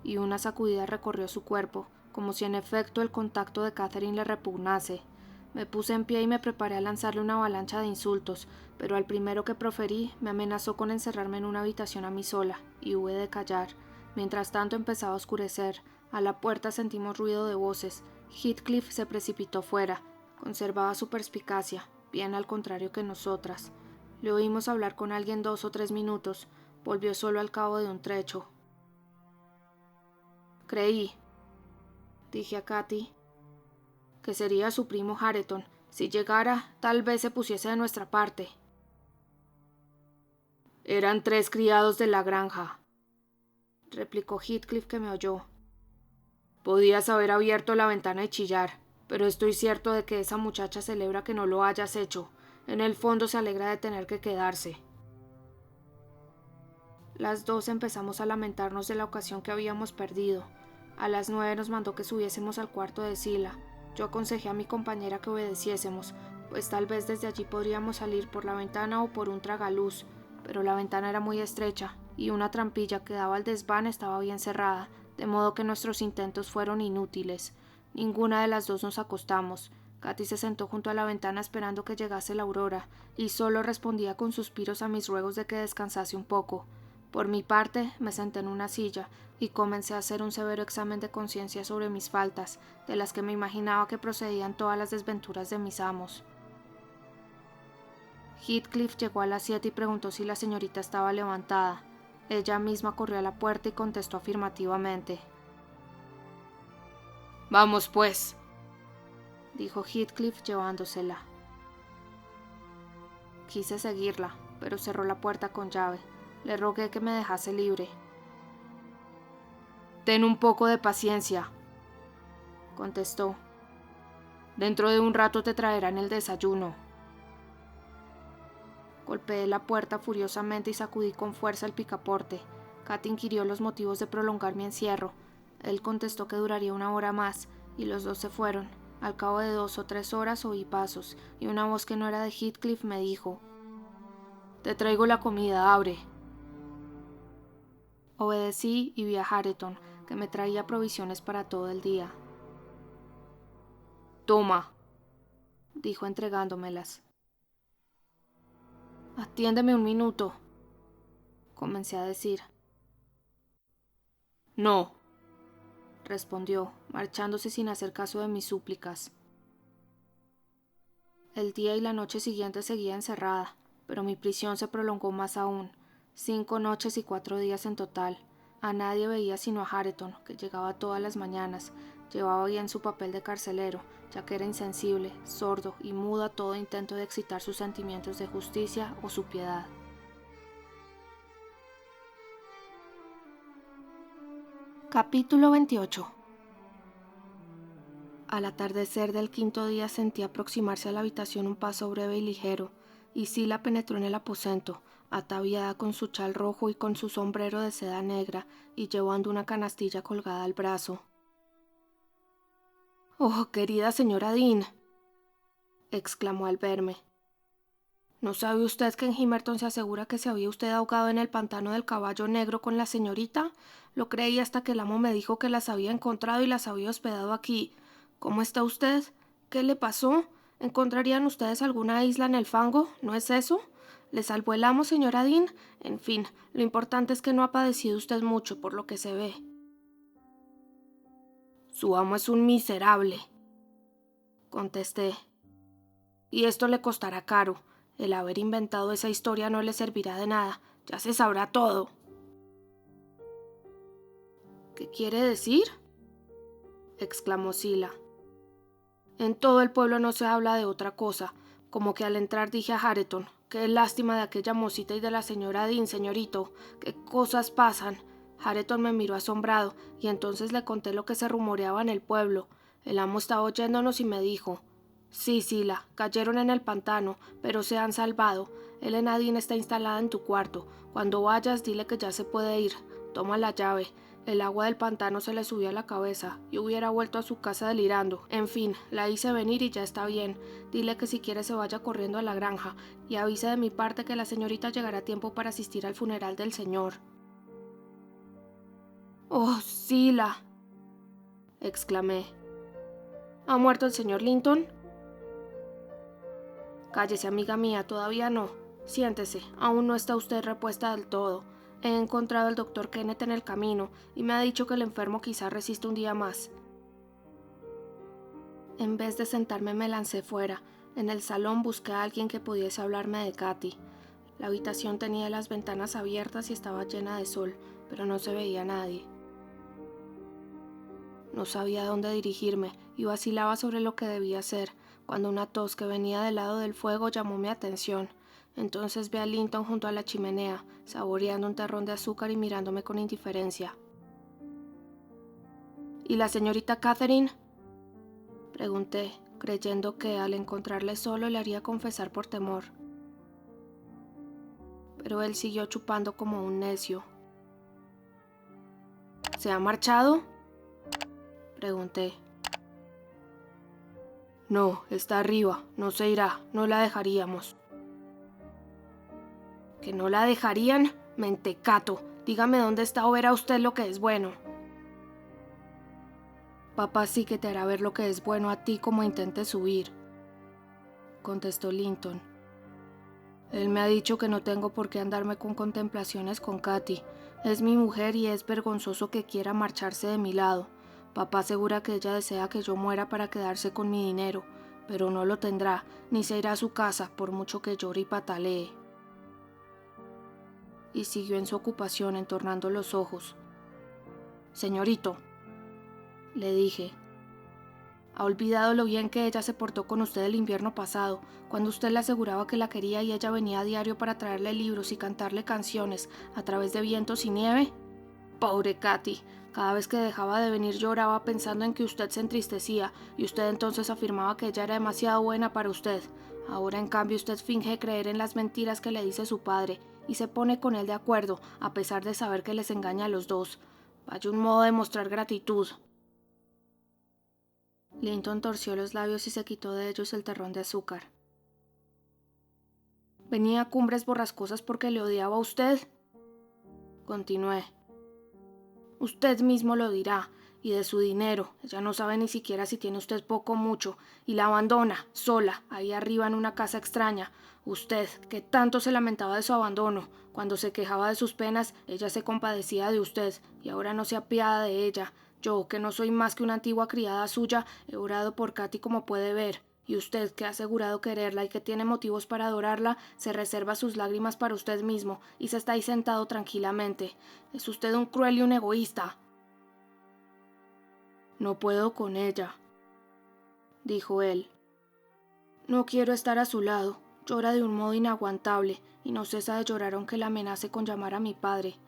Y una sacudida recorrió su cuerpo, como si en efecto el contacto de Catherine le repugnase. Me puse en pie y me preparé a lanzarle una avalancha de insultos, pero al primero que proferí me amenazó con encerrarme en una habitación a mí sola, y hube de callar. Mientras tanto empezaba a oscurecer. A la puerta sentimos ruido de voces. Heathcliff se precipitó fuera. Conservaba su perspicacia, bien al contrario que nosotras. Le oímos hablar con alguien 2 o 3 minutos. Volvió solo al cabo de un trecho. Creí, dije a Katy, que sería su primo Hareton. Si llegara, tal vez se pusiese de nuestra parte. Eran 3 criados de la granja, replicó Heathcliff, que me oyó. Podías haber abierto la ventana y chillar, pero estoy cierto de que esa muchacha celebra que no lo hayas hecho. En el fondo se alegra de tener que quedarse. Las 2 empezamos a lamentarnos de la ocasión que habíamos perdido. A las 9 nos mandó que subiésemos al cuarto de Zillah. Yo aconsejé a mi compañera que obedeciésemos, pues tal vez desde allí podríamos salir por la ventana o por un tragaluz, pero la ventana era muy estrecha y una trampilla que daba al desván estaba bien cerrada, de modo que nuestros intentos fueron inútiles. Ninguna de las 2 nos acostamos. Katy se sentó junto a la ventana esperando que llegase la aurora, y solo respondía con suspiros a mis ruegos de que descansase un poco. Por mi parte, me senté en una silla y comencé a hacer un severo examen de conciencia sobre mis faltas, de las que me imaginaba que procedían todas las desventuras de mis amos. Heathcliff llegó a las 7 y preguntó si la señorita estaba levantada. Ella misma corrió a la puerta y contestó afirmativamente. «Vamos, pues», dijo Heathcliff llevándosela. Quise seguirla, pero cerró la puerta con llave. Le rogué que me dejase libre. «Ten un poco de paciencia», contestó. «Dentro de un rato te traerán el desayuno». Golpeé la puerta furiosamente y sacudí con fuerza el picaporte. Katy inquirió los motivos de prolongar mi encierro. Él contestó que duraría 1 hora más, y los 2 se fueron. Al cabo de 2 o 3 horas oí pasos, y una voz que no era de Heathcliff me dijo: «Te traigo la comida, abre». Obedecí y vi a Hareton, que me traía provisiones para todo el día. «Toma», dijo entregándomelas. «Atiéndeme un minuto», comencé a decir. «No», respondió, marchándose sin hacer caso de mis súplicas. El día y la noche siguiente seguía encerrada, pero mi prisión se prolongó más aún. 5 noches y 4 días en total. A nadie veía sino a Hareton, que llegaba todas las mañanas. Llevaba bien su papel de carcelero, ya que era insensible, sordo y mudo a todo intento de excitar sus sentimientos de justicia o su piedad. Capítulo 28. Al atardecer del 5.º día sentí aproximarse a la habitación un paso breve y ligero, y Zillah penetró en el aposento, ataviada con su chal rojo y con su sombrero de seda negra, y llevando una canastilla colgada al brazo. «Oh, querida señora Dean», exclamó al verme. «¿No sabe usted que en Gimmerton se asegura que se había usted ahogado en el pantano del Caballo Negro con la señorita? Lo creí hasta que el amo me dijo que las había encontrado y las había hospedado aquí. ¿Cómo está usted? ¿Qué le pasó? ¿Encontrarían ustedes alguna isla en el fango? ¿No es eso? ¿Le salvó el amo, señora Dean? En fin, lo importante es que no ha padecido usted mucho, por lo que se ve». «Su amo es un miserable», contesté. «Y esto le costará caro. El haber inventado esa historia no le servirá de nada. Ya se sabrá todo». «¿Qué quiere decir?», exclamó Zillah. «En todo el pueblo no se habla de otra cosa. Como que al entrar dije a Hareton: qué lástima de aquella mocita y de la señora Dean, señorito. Qué cosas pasan». Hareton me miró asombrado, y entonces le conté lo que se rumoreaba en el pueblo. El amo estaba oyéndonos y me dijo: «Sí, Zillah, cayeron en el pantano, pero se han salvado. Elena Dean está instalada en tu cuarto. Cuando vayas, dile que ya se puede ir. Toma la llave. El agua del pantano se le subió a la cabeza y hubiera vuelto a su casa delirando. En fin, la hice venir y ya está bien. Dile que si quiere se vaya corriendo a la granja y avise de mi parte que la señorita llegará a tiempo para asistir al funeral del señor. «Oh, Zillah», exclamé. «¿Ha muerto el señor Linton?» «Cállese, amiga mía, todavía no. Siéntese, aún no está usted repuesta del todo. He encontrado al doctor Kenneth en el camino y me ha dicho que el enfermo quizá resista un día más». En vez de sentarme me lancé fuera. En el salón busqué a alguien que pudiese hablarme de Katy. La habitación tenía las ventanas abiertas y estaba llena de sol, pero no se veía nadie. No sabía dónde dirigirme y vacilaba sobre lo que debía hacer, cuando una tos que venía del lado del fuego llamó mi atención. Entonces vi a Linton junto a la chimenea, saboreando un terrón de azúcar y mirándome con indiferencia. «¿Y la señorita Catherine?», pregunté, creyendo que al encontrarle solo le haría confesar por temor. Pero él siguió chupando como un necio. «¿Se ha marchado?», pregunté. «No, está arriba, no se irá, no la dejaríamos». «¿Que no la dejarían? Mentecato, dígame dónde está o verá usted lo que es bueno». «Papá sí que te hará ver lo que es bueno a ti como intentes huir», contestó Linton. «Él me ha dicho que no tengo por qué andarme con contemplaciones con Katy. Es mi mujer y es vergonzoso que quiera marcharse de mi lado. Papá asegura que ella desea que yo muera para quedarse con mi dinero, pero no lo tendrá, ni se irá a su casa por mucho que llore y patalee». Y siguió en su ocupación entornando los ojos. «Señorito», le dije, «ha olvidado lo bien que ella se portó con usted el invierno pasado, cuando usted le aseguraba que la quería y ella venía a diario para traerle libros y cantarle canciones a través de vientos y nieve? Pobre Katy, cada vez que dejaba de venir lloraba pensando en que usted se entristecía y usted entonces afirmaba que ella era demasiado buena para usted. Ahora en cambio usted finge creer en las mentiras que le dice su padre y se pone con él de acuerdo a pesar de saber que les engaña a los dos. Vaya un modo de mostrar gratitud». Linton torció los labios y se quitó de ellos el terrón de azúcar. «¿Venía a Cumbres Borrascosas porque le odiaba a usted?», continué. «Usted mismo lo dirá, y de su dinero. Ella no sabe ni siquiera si tiene usted poco o mucho, y la abandona, sola, ahí arriba en una casa extraña. Usted, que tanto se lamentaba de su abandono, cuando se quejaba de sus penas, ella se compadecía de usted, y ahora no se apiada de ella. Yo, que no soy más que una antigua criada suya, he orado por Katy como puede ver, y usted, que ha asegurado quererla y que tiene motivos para adorarla, se reserva sus lágrimas para usted mismo, y se está ahí sentado tranquilamente. Es usted un cruel y un egoísta». «No puedo con ella», dijo él. «No quiero estar a su lado. Llora de un modo inaguantable, y no cesa de llorar aunque la amenace con llamar a mi padre.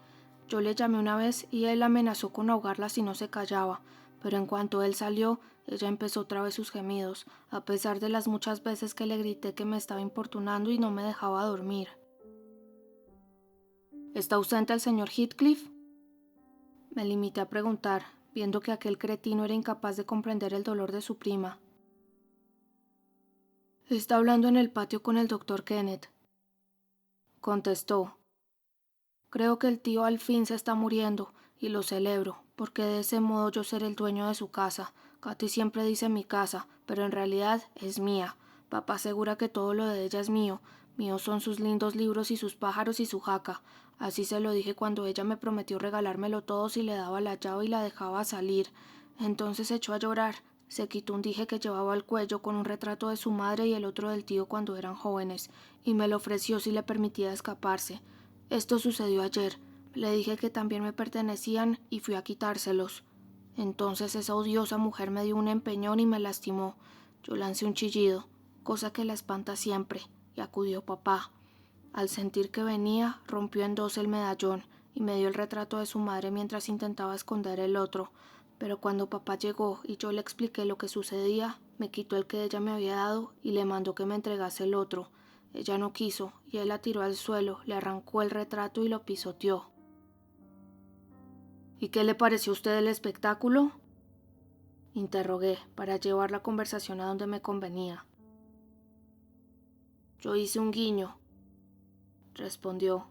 Yo le llamé una vez y él amenazó con ahogarla si no se callaba, pero en cuanto él salió, ella empezó otra vez sus gemidos, a pesar de las muchas veces que le grité que me estaba importunando y no me dejaba dormir». «¿Está ausente el señor Heathcliff?», me limité a preguntar, viendo que aquel cretino era incapaz de comprender el dolor de su prima. «Está hablando en el patio con el doctor Kenneth», contestó. «Creo que el tío al fin se está muriendo, y lo celebro, porque de ese modo yo seré el dueño de su casa. Katy siempre dice mi casa, pero en realidad es mía. Papá asegura que todo lo de ella es mío. Míos son sus lindos libros y sus pájaros y su jaca. Así se lo dije cuando ella me prometió regalármelo todo si le daba la llave y la dejaba salir. Entonces se echó a llorar. Se quitó un dije que llevaba al cuello con un retrato de su madre y el otro del tío cuando eran jóvenes, y me lo ofreció si le permitía escaparse. Esto sucedió ayer. Le dije que también me pertenecían y fui a quitárselos. Entonces esa odiosa mujer me dio un empeñón y me lastimó. Yo lancé un chillido, cosa que la espanta siempre, y acudió papá. Al sentir que venía, rompió en dos el medallón y me dio el retrato de su madre mientras intentaba esconder el otro. Pero cuando papá llegó y yo le expliqué lo que sucedía, me quitó el que ella me había dado y le mandó que me entregase el otro. Ella no quiso, y él la tiró al suelo, le arrancó el retrato y lo pisoteó. ¿Y qué le pareció a usted el espectáculo? Interrogué, para llevar la conversación a donde me convenía. Yo hice un guiño, respondió.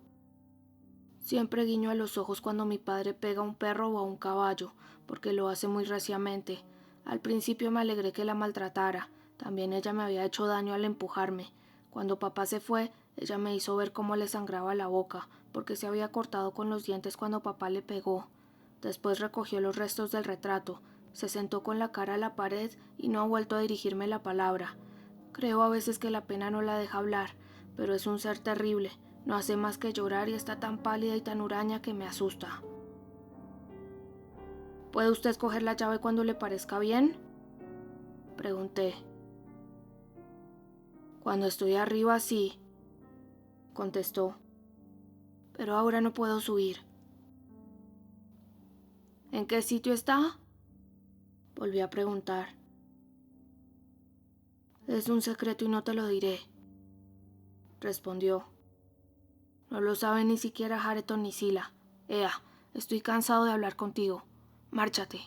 Siempre guiño a los ojos cuando mi padre pega a un perro o a un caballo, porque lo hace muy reciamente. Al principio me alegré que la maltratara. También ella me había hecho daño al empujarme. Cuando papá se fue, ella me hizo ver cómo le sangraba la boca, porque se había cortado con los dientes cuando papá le pegó. Después recogió los restos del retrato, se sentó con la cara a la pared y no ha vuelto a dirigirme la palabra. Creo a veces que la pena no la deja hablar, pero es un ser terrible. No hace más que llorar y está tan pálida y tan huraña que me asusta. ¿Puede usted escoger la llave cuando le parezca bien? Pregunté. Cuando estoy arriba, sí, contestó. Pero ahora no puedo subir. ¿En qué sitio está? Volví a preguntar. Es un secreto y no te lo diré, respondió. No lo sabe ni siquiera Hareton ni Sila. Ea, estoy cansado de hablar contigo. Márchate.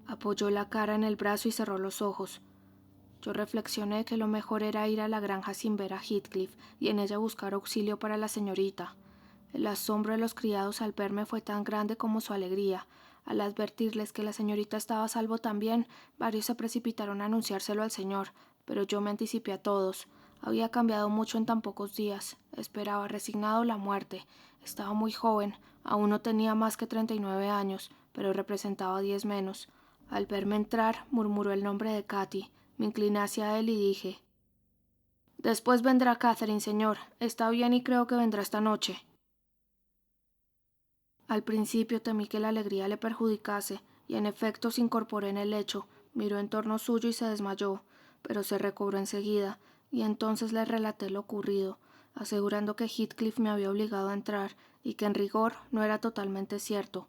Apoyó la cara en el brazo y cerró los ojos. Yo reflexioné que lo mejor era ir a la granja sin ver a Heathcliff y en ella buscar auxilio para la señorita. El asombro de los criados al verme fue tan grande como su alegría. Al advertirles que la señorita estaba a salvo también, varios se precipitaron a anunciárselo al señor, pero yo me anticipé a todos. Había cambiado mucho en tan pocos días. Esperaba resignado la muerte. Estaba muy joven, aún no tenía más que 39 años, pero representaba 10 menos. Al verme entrar, murmuró el nombre de Katy. Me incliné hacia él y dije: «Después vendrá Catherine, señor. Está bien y creo que vendrá esta noche». Al principio temí que la alegría le perjudicase, y en efecto se incorporó en el lecho, miró en torno suyo y se desmayó, pero se recobró enseguida, y entonces le relaté lo ocurrido, asegurando que Heathcliff me había obligado a entrar, y que en rigor no era totalmente cierto.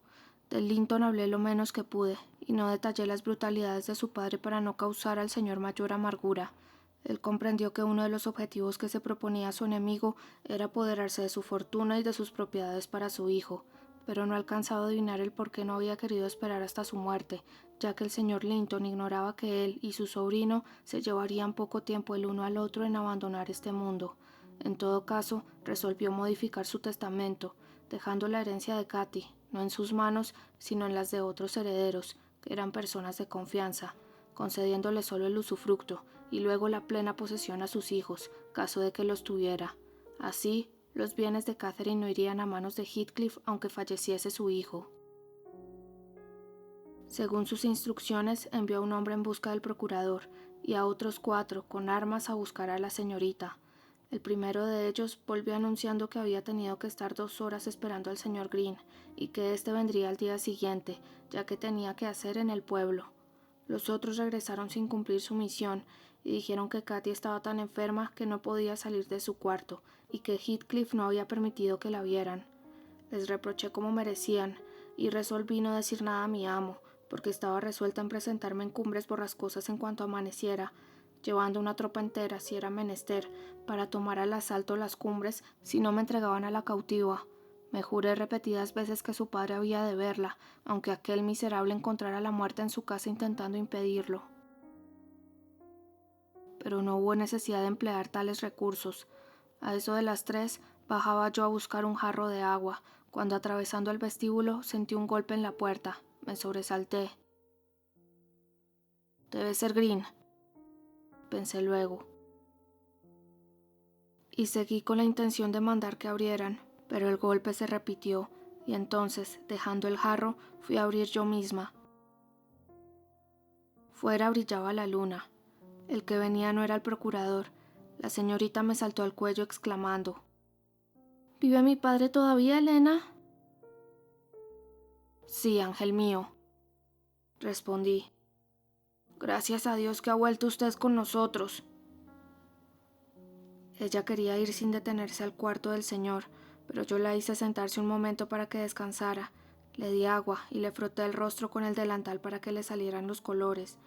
Del Linton hablé lo menos que pude, y no detallé las brutalidades de su padre para no causar al señor mayor amargura. Él comprendió que uno de los objetivos que se proponía a su enemigo era apoderarse de su fortuna y de sus propiedades para su hijo, pero no alcanzaba a adivinar el por qué no había querido esperar hasta su muerte, ya que el señor Linton ignoraba que él y su sobrino se llevarían poco tiempo el uno al otro en abandonar este mundo. En todo caso, resolvió modificar su testamento, dejando la herencia de Katy, no en sus manos, sino en las de otros herederos, que eran personas de confianza, concediéndole solo el usufructo y luego la plena posesión a sus hijos, caso de que los tuviera. Así, los bienes de Catherine no irían a manos de Heathcliff aunque falleciese su hijo. Según sus instrucciones, envió a un hombre en busca del procurador y a otros 4 con armas a buscar a la señorita. El primero de ellos volvió anunciando que había tenido que estar 2 horas esperando al señor Green y que éste vendría al día siguiente, ya que tenía que hacer en el pueblo. Los otros regresaron sin cumplir su misión y dijeron que Katy estaba tan enferma que no podía salir de su cuarto y que Heathcliff no había permitido que la vieran. Les reproché como merecían y resolví no decir nada a mi amo, porque estaba resuelta en presentarme en Cumbres Borrascosas en cuanto amaneciera, llevando una tropa entera, si era menester, para tomar al asalto las cumbres si no me entregaban a la cautiva. Me juré repetidas veces que su padre había de verla, aunque aquel miserable encontrara la muerte en su casa intentando impedirlo. Pero no hubo necesidad de emplear tales recursos. A eso de las 3 bajaba yo a buscar un jarro de agua, cuando atravesando el vestíbulo sentí un golpe en la puerta. Me sobresalté. «Debe ser Green», pensé luego. Y seguí con la intención de mandar que abrieran, pero el golpe se repitió, y entonces, dejando el jarro, fui a abrir yo misma. Fuera brillaba la luna. El que venía no era el procurador. La señorita me saltó al cuello exclamando: «¿Vive mi padre todavía, Elena?» «Sí, ángel mío», respondí. «Gracias a Dios que ha vuelto usted con nosotros». Ella quería ir sin detenerse al cuarto del señor, pero yo la hice sentarse un momento para que descansara. Le di agua y le froté el rostro con el delantal para que le salieran los colores.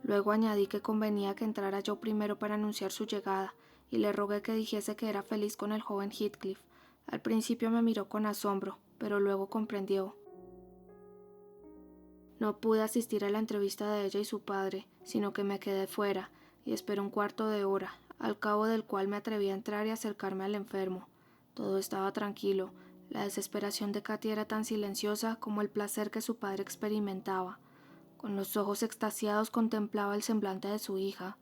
Luego añadí que convenía que entrara yo primero para anunciar su llegada, y le rogué que dijese que era feliz con el joven Heathcliff. Al principio me miró con asombro, pero luego comprendió. No pude asistir a la entrevista de ella y su padre, sino que me quedé fuera y esperé un cuarto de hora, al cabo del cual me atreví a entrar y acercarme al enfermo. Todo estaba tranquilo. La desesperación de Katy era tan silenciosa como el placer que su padre experimentaba. Con los ojos extasiados contemplaba el semblante de su hija.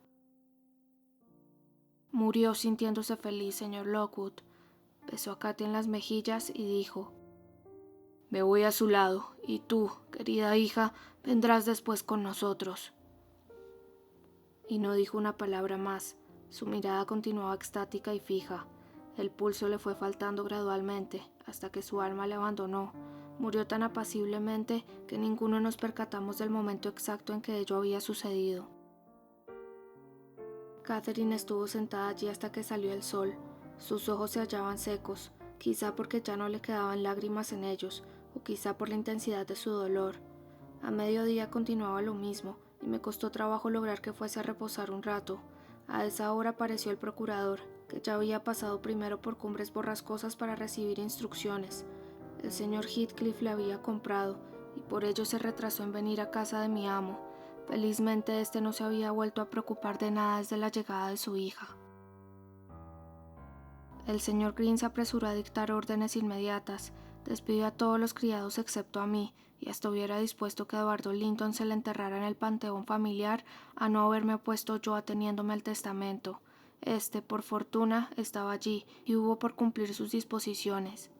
Murió sintiéndose feliz, señor Lockwood. Besó a Katy en las mejillas y dijo: me voy a su lado, y tú, querida hija, vendrás después con nosotros. Y no dijo una palabra más. Su mirada continuaba extática y fija. El pulso le fue faltando gradualmente, hasta que su alma le abandonó. Murió tan apaciblemente que ninguno nos percatamos del momento exacto en que ello había sucedido. Catherine estuvo sentada allí hasta que salió el sol. Sus ojos se hallaban secos, quizá porque ya no le quedaban lágrimas en ellos, o quizá por la intensidad de su dolor. A mediodía continuaba lo mismo, y me costó trabajo lograr que fuese a reposar un rato. A esa hora apareció el procurador, que ya había pasado primero por Cumbres Borrascosas para recibir instrucciones. El señor Heathcliff le había comprado, y por ello se retrasó en venir a casa de mi amo. Felizmente éste no se había vuelto a preocupar de nada desde la llegada de su hija. El señor Green se apresuró a dictar órdenes inmediatas. Despidió a todos los criados excepto a mí, y hasta hubiera dispuesto que Eduardo Linton se le enterrara en el panteón familiar a no haberme opuesto yo ateniéndome al testamento. Este, por fortuna, estaba allí y hubo por cumplir sus disposiciones.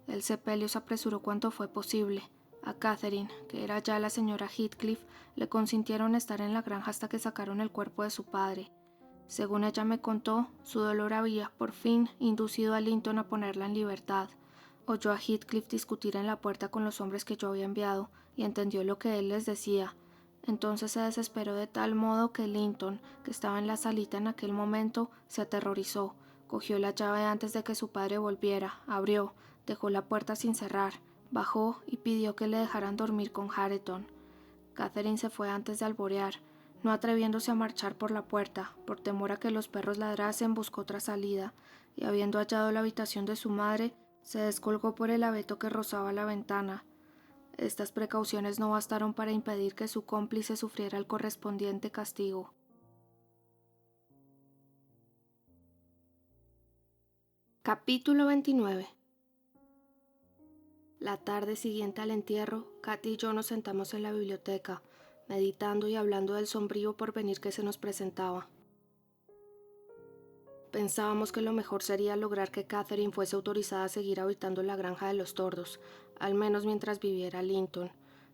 El sepelio se apresuró cuanto fue posible. A Catherine, que era ya la señora Heathcliff, le consintieron estar en la granja hasta que sacaron el cuerpo de su padre. Según ella me contó, su dolor había, por fin, inducido a Linton a ponerla en libertad. Oyó a Heathcliff discutir en la puerta con los hombres que yo había enviado, y entendió lo que él les decía. Entonces se desesperó de tal modo que Linton, que estaba en la salita en aquel momento, se aterrorizó. Cogió la llave antes de que su padre volviera, abrió, dejó la puerta sin cerrar, bajó y pidió que le dejaran dormir con Hareton. Catherine se fue antes de alborear. No atreviéndose a marchar por la puerta, por temor a que los perros ladrasen, buscó otra salida, y habiendo hallado la habitación de su madre, se descolgó por el abeto que rozaba la ventana. Estas precauciones no bastaron para impedir que su cómplice sufriera el correspondiente castigo. Capítulo 29. La tarde siguiente al entierro, Katy y yo nos sentamos en la biblioteca, meditando y hablando del sombrío porvenir que se nos presentaba. Pensábamos que lo mejor sería lograr que Catherine fuese autorizada a seguir habitando la granja de los tordos, al menos mientras viviera Linton.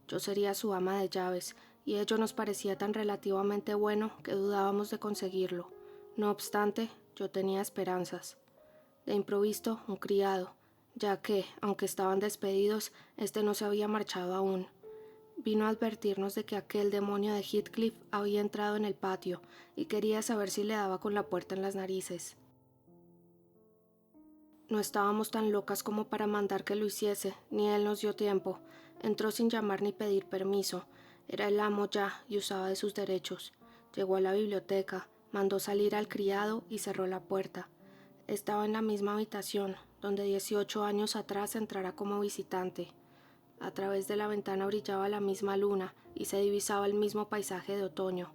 Yo sería su ama de llaves, y ello nos parecía tan relativamente bueno que dudábamos de conseguirlo. No obstante, yo tenía esperanzas. De improviso, un criado, ya que, aunque estaban despedidos, este no se había marchado aún. Vino a advertirnos de que aquel demonio de Heathcliff había entrado en el patio y quería saber si le daba con la puerta en las narices. No estábamos tan locas como para mandar que lo hiciese, ni él nos dio tiempo. Entró sin llamar ni pedir permiso. Era el amo ya y usaba de sus derechos. Llegó a la biblioteca, mandó salir al criado y cerró la puerta. Estaba en la misma habitación, donde 18 años atrás entrara como visitante. A través de la ventana brillaba la misma luna y se divisaba el mismo paisaje de otoño.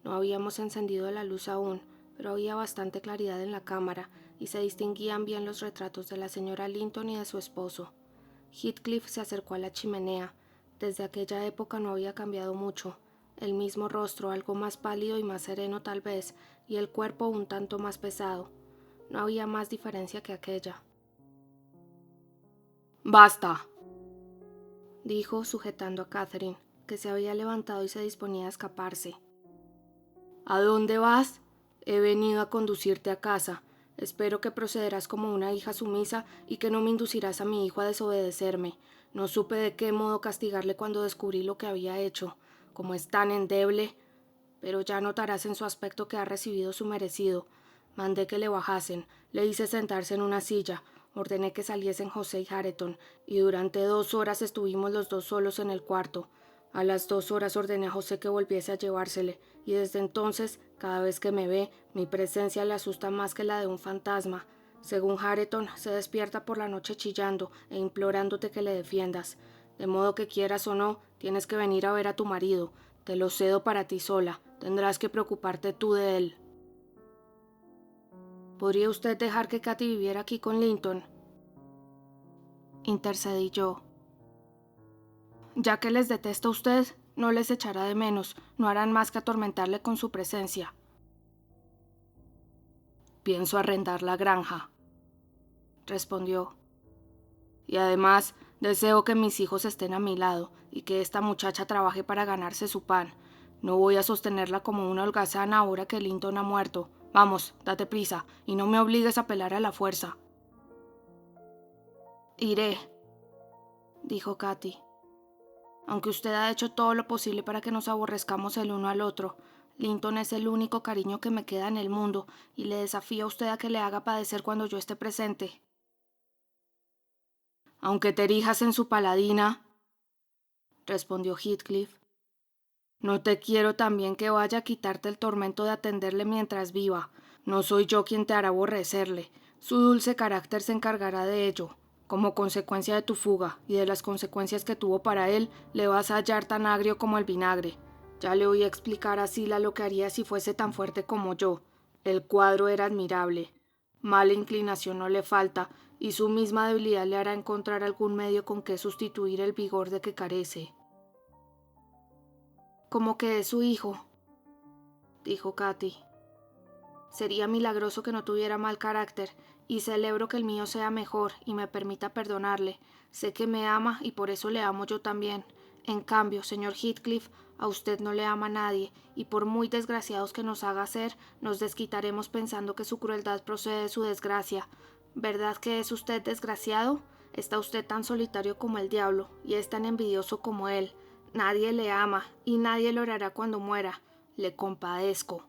No habíamos encendido la luz aún, pero había bastante claridad en la cámara y se distinguían bien los retratos de la señora Linton y de su esposo. Heathcliff se acercó a la chimenea. Desde aquella época no había cambiado mucho. El mismo rostro, algo más pálido y más sereno tal vez, y el cuerpo un tanto más pesado. No había más diferencia que aquella. «¡Basta!», dijo, sujetando a Catherine, que se había levantado y se disponía a escaparse. «¿A dónde vas? He venido a conducirte a casa. Espero que procederás como una hija sumisa y que no me inducirás a mi hijo a desobedecerme. No supe de qué modo castigarle cuando descubrí lo que había hecho. Como es tan endeble, pero ya notarás en su aspecto que ha recibido su merecido. Mandé que le bajasen, le hice sentarse en una silla, ordené que saliesen José y Hareton, y durante 2 horas estuvimos los dos solos en el cuarto. A las 2 horas ordené a José que volviese a llevársele, y desde entonces, cada vez que me ve, mi presencia le asusta más que la de un fantasma. Según Hareton, se despierta por la noche chillando e implorándote que le defiendas. De modo que quieras o no, tienes que venir a ver a tu marido. Te lo cedo para ti sola. Tendrás que preocuparte tú de él. ¿Podría usted dejar que Katy viviera aquí con Linton?, intercedí yo. Ya que les detesta a usted, no les echará de menos, no harán más que atormentarle con su presencia. Pienso arrendar la granja, respondió. Y además, deseo que mis hijos estén a mi lado y que esta muchacha trabaje para ganarse su pan. No voy a sostenerla como una holgazana ahora que Linton ha muerto. Vamos, date prisa y no me obligues a apelar a la fuerza. Iré, dijo Katy. Aunque usted ha hecho todo lo posible para que nos aborrezcamos el uno al otro, Linton es el único cariño que me queda en el mundo y le desafío a usted a que le haga padecer cuando yo esté presente. Aunque te erijas en su paladina, respondió Heathcliff, no te quiero también que vaya a quitarte el tormento de atenderle mientras viva. No soy yo quien te hará aborrecerle. Su dulce carácter se encargará de ello. Como consecuencia de tu fuga y de las consecuencias que tuvo para él, le vas a hallar tan agrio como el vinagre. Ya le oí explicar a Sila lo que haría si fuese tan fuerte como yo. El cuadro era admirable. Mala inclinación no le falta, y su misma debilidad le hará encontrar algún medio con que sustituir el vigor de que carece. Como que es su hijo, dijo Katy. Sería milagroso que no tuviera mal carácter, y celebro que el mío sea mejor y me permita perdonarle. Sé que me ama y por eso le amo yo también. En cambio, señor Heathcliff, a usted no le ama nadie, y por muy desgraciados que nos haga ser, nos desquitaremos pensando que su crueldad procede de su desgracia. ¿Verdad que es usted desgraciado? Está usted tan solitario como el diablo, y es tan envidioso como él. Nadie le ama, y nadie lo hará cuando muera. Le compadezco.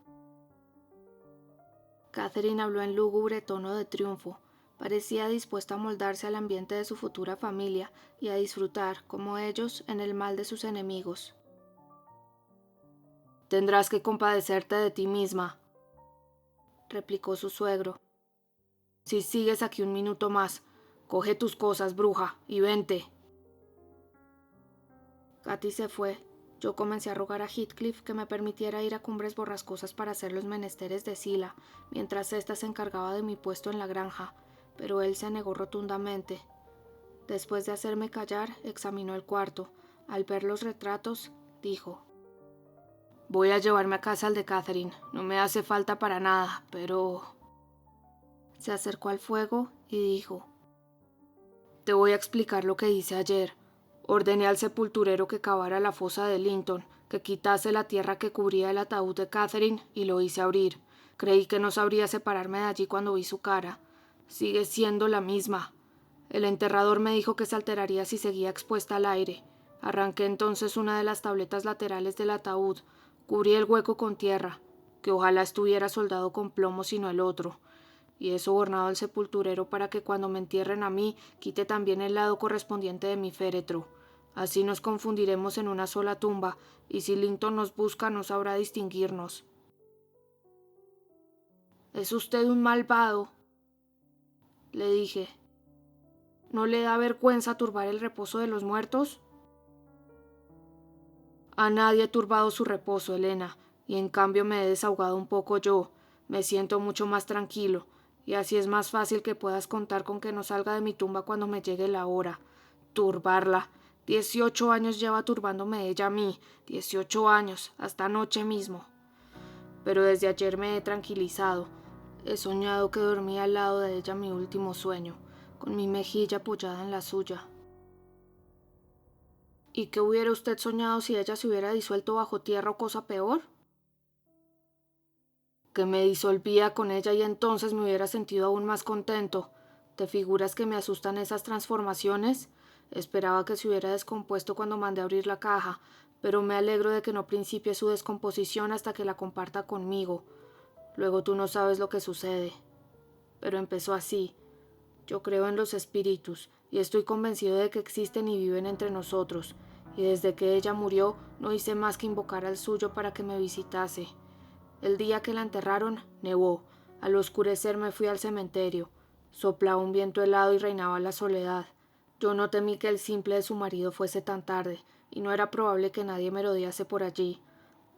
Catherine habló en lúgubre tono de triunfo. Parecía dispuesta a moldarse al ambiente de su futura familia y a disfrutar, como ellos, en el mal de sus enemigos. Tendrás que compadecerte de ti misma, replicó su suegro. Si sigues aquí un minuto más, coge tus cosas, bruja, y vente. Katy se fue. Yo comencé a rogar a Heathcliff que me permitiera ir a Cumbres Borrascosas para hacer los menesteres de Sila, mientras ésta se encargaba de mi puesto en la granja, pero él se negó rotundamente. Después de hacerme callar, examinó el cuarto. Al ver los retratos, dijo: Voy a llevarme a casa al de Catherine. No me hace falta para nada, pero... Se acercó al fuego y dijo: Te voy a explicar lo que hice ayer. Ordené al sepulturero que cavara la fosa de Linton, que quitase la tierra que cubría el ataúd de Catherine y lo hice abrir. Creí que no sabría separarme de allí cuando vi su cara. Sigue siendo la misma. El enterrador me dijo que se alteraría si seguía expuesta al aire. Arranqué entonces una de las tabletas laterales del ataúd, cubrí el hueco con tierra, que ojalá estuviera soldado con plomo sino el otro, y he sobornado al sepulturero para que cuando me entierren a mí quite también el lado correspondiente de mi féretro. Así nos confundiremos en una sola tumba, y si Linton nos busca no sabrá distinguirnos. «Es usted un malvado», le dije. «¿No le da vergüenza turbar el reposo de los muertos?» A nadie he turbado su reposo, Elena, y en cambio me he desahogado un poco yo. Me siento mucho más tranquilo, y así es más fácil que puedas contar con que no salga de mi tumba cuando me llegue la hora. Turbarla. 18 años lleva turbándome ella a mí. 18 años, hasta anoche mismo. Pero desde ayer me he tranquilizado. He soñado que dormía al lado de ella mi último sueño, con mi mejilla apoyada en la suya. ¿Y qué hubiera usted soñado si ella se hubiera disuelto bajo tierra o cosa peor? Que me disolvía con ella y entonces me hubiera sentido aún más contento. ¿Te figuras que me asustan esas transformaciones? Esperaba que se hubiera descompuesto cuando mandé abrir la caja, pero me alegro de que no principie su descomposición hasta que la comparta conmigo. Luego tú no sabes lo que sucede. Pero empezó así. Yo creo en los espíritus y estoy convencido de que existen y viven entre nosotros, y desde que ella murió no hice más que invocar al suyo para que me visitase. El día que la enterraron, nevó. Al oscurecer me fui al cementerio. Soplaba un viento helado y reinaba la soledad. Yo no temí que el simple de su marido fuese tan tarde, y no era probable que nadie merodease por allí.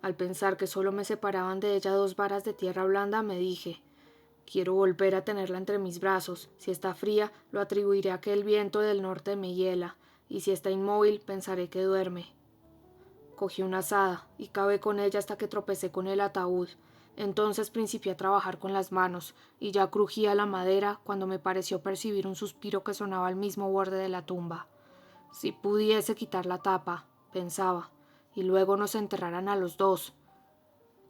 Al pensar que solo me separaban de ella 2 varas de tierra blanda, me dije: quiero volver a tenerla entre mis brazos. Si está fría, lo atribuiré a que el viento del norte me hiela, y si está inmóvil, pensaré que duerme. Cogí una azada y cavé con ella hasta que tropecé con el ataúd. Entonces principié a trabajar con las manos, y ya crujía la madera cuando me pareció percibir un suspiro que sonaba al mismo borde de la tumba. Si pudiese quitar la tapa, pensaba, y luego nos enterraran a los 2.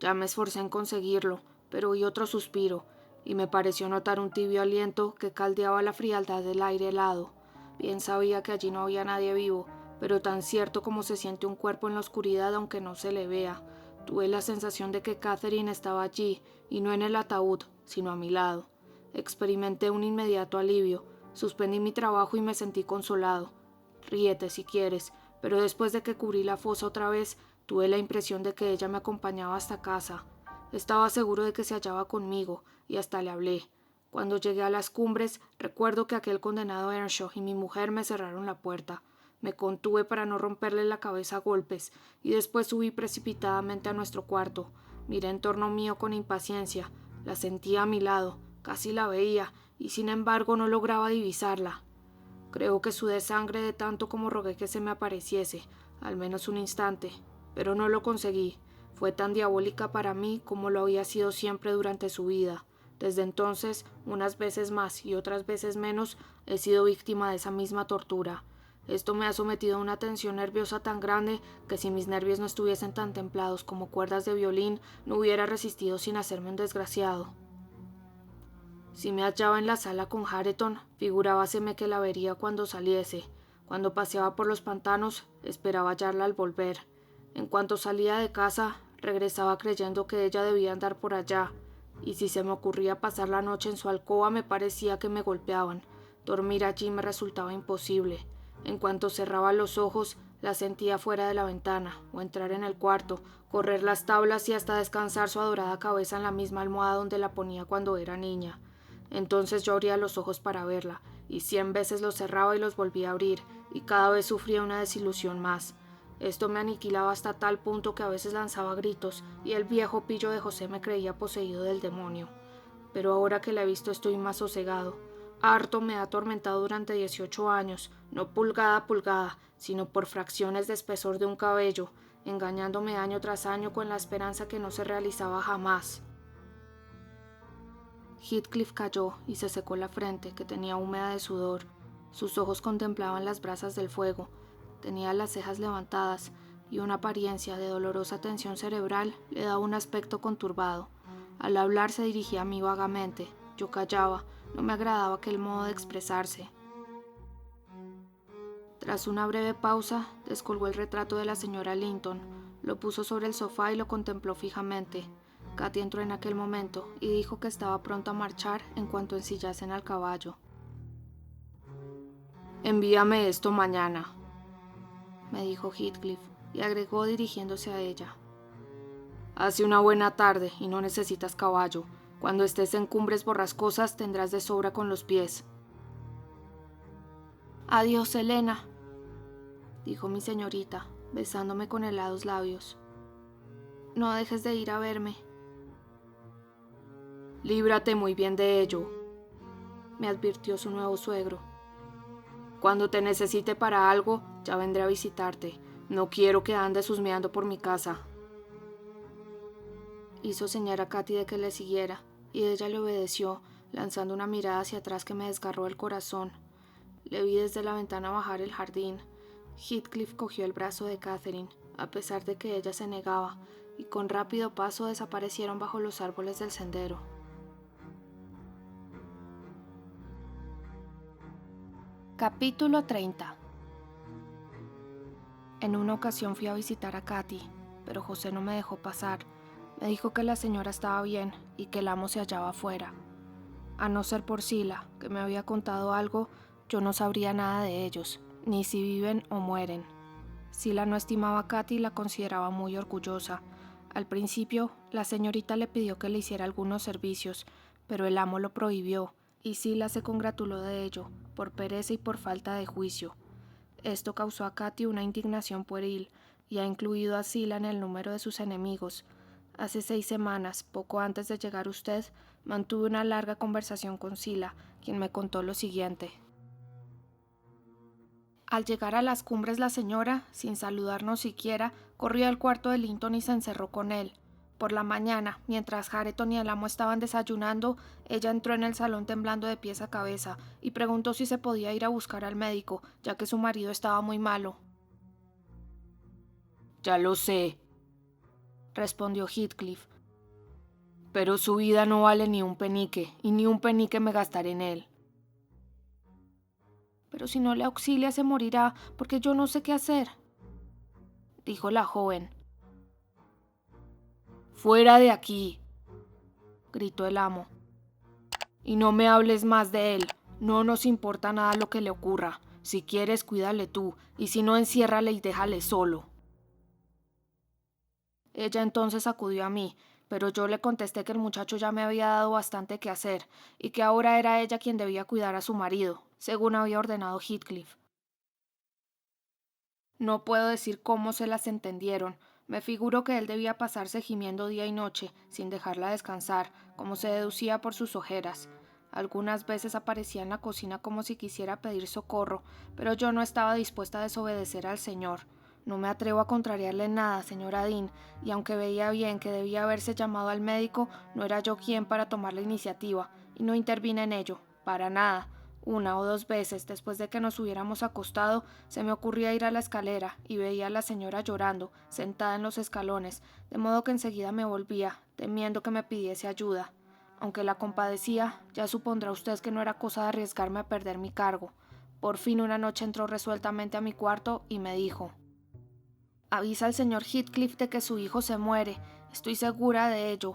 Ya me esforcé en conseguirlo, pero oí otro suspiro, y me pareció notar un tibio aliento que caldeaba la frialdad del aire helado. Bien sabía que allí no había nadie vivo, pero tan cierto como se siente un cuerpo en la oscuridad aunque no se le vea, tuve la sensación de que Catherine estaba allí, y no en el ataúd, sino a mi lado. Experimenté un inmediato alivio, suspendí mi trabajo y me sentí consolado. Ríete si quieres, pero después de que cubrí la fosa otra vez, tuve la impresión de que ella me acompañaba hasta casa. Estaba seguro de que se hallaba conmigo, y hasta le hablé. Cuando llegué a las cumbres, recuerdo que aquel condenado Earnshaw y mi mujer me cerraron la puerta. Me contuve para no romperle la cabeza a golpes, y después subí precipitadamente a nuestro cuarto. Miré en torno mío con impaciencia. La sentía a mi lado, casi la veía, y sin embargo no lograba divisarla. Creo que sudé sangre de tanto como rogué que se me apareciese, al menos un instante, pero no lo conseguí. Fue tan diabólica para mí como lo había sido siempre durante su vida. Desde entonces, unas veces más y otras veces menos, he sido víctima de esa misma tortura. Esto me ha sometido a una tensión nerviosa tan grande que si mis nervios no estuviesen tan templados como cuerdas de violín, no hubiera resistido sin hacerme un desgraciado. Si me hallaba en la sala con Hareton, figurábaseme que la vería cuando saliese. Cuando paseaba por los pantanos, esperaba hallarla al volver. En cuanto salía de casa, regresaba creyendo que ella debía andar por allá, y si se me ocurría pasar la noche en su alcoba me parecía que me golpeaban. Dormir allí me resultaba imposible. En cuanto cerraba los ojos, la sentía fuera de la ventana, o entrar en el cuarto, correr las tablas y hasta descansar su adorada cabeza en la misma almohada donde la ponía cuando era niña. Entonces yo abría los ojos para verla, y 100 veces los cerraba y los volvía a abrir, y cada vez sufría una desilusión más. Esto me aniquilaba hasta tal punto que a veces lanzaba gritos, y el viejo pillo de José me creía poseído del demonio. Pero ahora que la he visto estoy más sosegado. Harto me ha atormentado durante 18 años, no pulgada a pulgada, sino por fracciones de espesor de un cabello, engañándome año tras año con la esperanza que no se realizaba jamás. Heathcliff calló y se secó la frente, que tenía húmeda de sudor. Sus ojos contemplaban las brasas del fuego. Tenía las cejas levantadas y una apariencia de dolorosa tensión cerebral le daba un aspecto conturbado. Al hablar se dirigía a mí vagamente. Yo callaba, no me agradaba aquel modo de expresarse. Tras una breve pausa, descolgó el retrato de la señora Linton, lo puso sobre el sofá y lo contempló fijamente. Katy entró en aquel momento y dijo que estaba pronto a marchar en cuanto ensillasen al caballo. «Envíame esto mañana», me dijo Heathcliff, y agregó dirigiéndose a ella. «Hace una buena tarde y no necesitas caballo. Cuando estés en cumbres borrascosas tendrás de sobra con los pies». «Adiós, Helena», dijo mi señorita, besándome con helados labios. «No dejes de ir a verme». «Líbrate muy bien de ello», me advirtió su nuevo suegro. «Cuando te necesite para algo, ya vendré a visitarte. No quiero que andes husmeando por mi casa». Hizo señal a Katy de que le siguiera, y ella le obedeció, lanzando una mirada hacia atrás que me desgarró el corazón. Le vi desde la ventana bajar el jardín. Heathcliff cogió el brazo de Catherine, a pesar de que ella se negaba, y con rápido paso desaparecieron bajo los árboles del sendero. Capítulo 30. En una ocasión fui a visitar a Katy, pero José no me dejó pasar. Me dijo que la señora estaba bien y que el amo se hallaba afuera. A no ser por Sila, que me había contado algo, yo no sabría nada de ellos, ni si viven o mueren. Sila no estimaba a Katy y la consideraba muy orgullosa. Al principio, la señorita le pidió que le hiciera algunos servicios, pero el amo lo prohibió, y Sila se congratuló de ello, por pereza y por falta de juicio. Esto causó a Katy una indignación pueril, y ha incluido a Sila en el número de sus enemigos. Hace 6 semanas, poco antes de llegar usted, mantuve una larga conversación con Sila, quien me contó lo siguiente. Al llegar a las cumbres, la señora, sin saludarnos siquiera, corrió al cuarto de Linton y se encerró con él. Por la mañana, mientras Hareton y el amo estaban desayunando, ella entró en el salón temblando de pies a cabeza y preguntó si se podía ir a buscar al médico, ya que su marido estaba muy malo. «Ya lo sé», respondió Heathcliff. «pero su vida no vale ni un penique, y ni un penique me gastaré en él». «Pero si no le auxilia se morirá, porque yo no sé qué hacer», dijo la joven. «Fuera de aquí», gritó el amo. «Y no me hables más de él. No nos importa nada lo que le ocurra. Si quieres, cuídale tú, y si no, enciérrale y déjale solo». Ella entonces acudió a mí, pero yo le contesté que el muchacho ya me había dado bastante que hacer, y que ahora era ella quien debía cuidar a su marido, según había ordenado Heathcliff. No puedo decir cómo se las entendieron. Me figuro que él debía pasarse gimiendo día y noche, sin dejarla descansar, como se deducía por sus ojeras. Algunas veces aparecía en la cocina como si quisiera pedir socorro, pero yo no estaba dispuesta a desobedecer al señor. No me atrevo a contrariarle en nada, señora Dean, y aunque veía bien que debía haberse llamado al médico, no era yo quien para tomar la iniciativa, y no intervine en ello, para nada. 1 o 2 veces, después de que nos hubiéramos acostado, se me ocurría ir a la escalera y veía a la señora llorando, sentada en los escalones, de modo que enseguida me volvía, temiendo que me pidiese ayuda. Aunque la compadecía, ya supondrá usted que no era cosa de arriesgarme a perder mi cargo. Por fin una noche entró resueltamente a mi cuarto y me dijo: «Avisa al señor Heathcliff de que su hijo se muere, estoy segura de ello».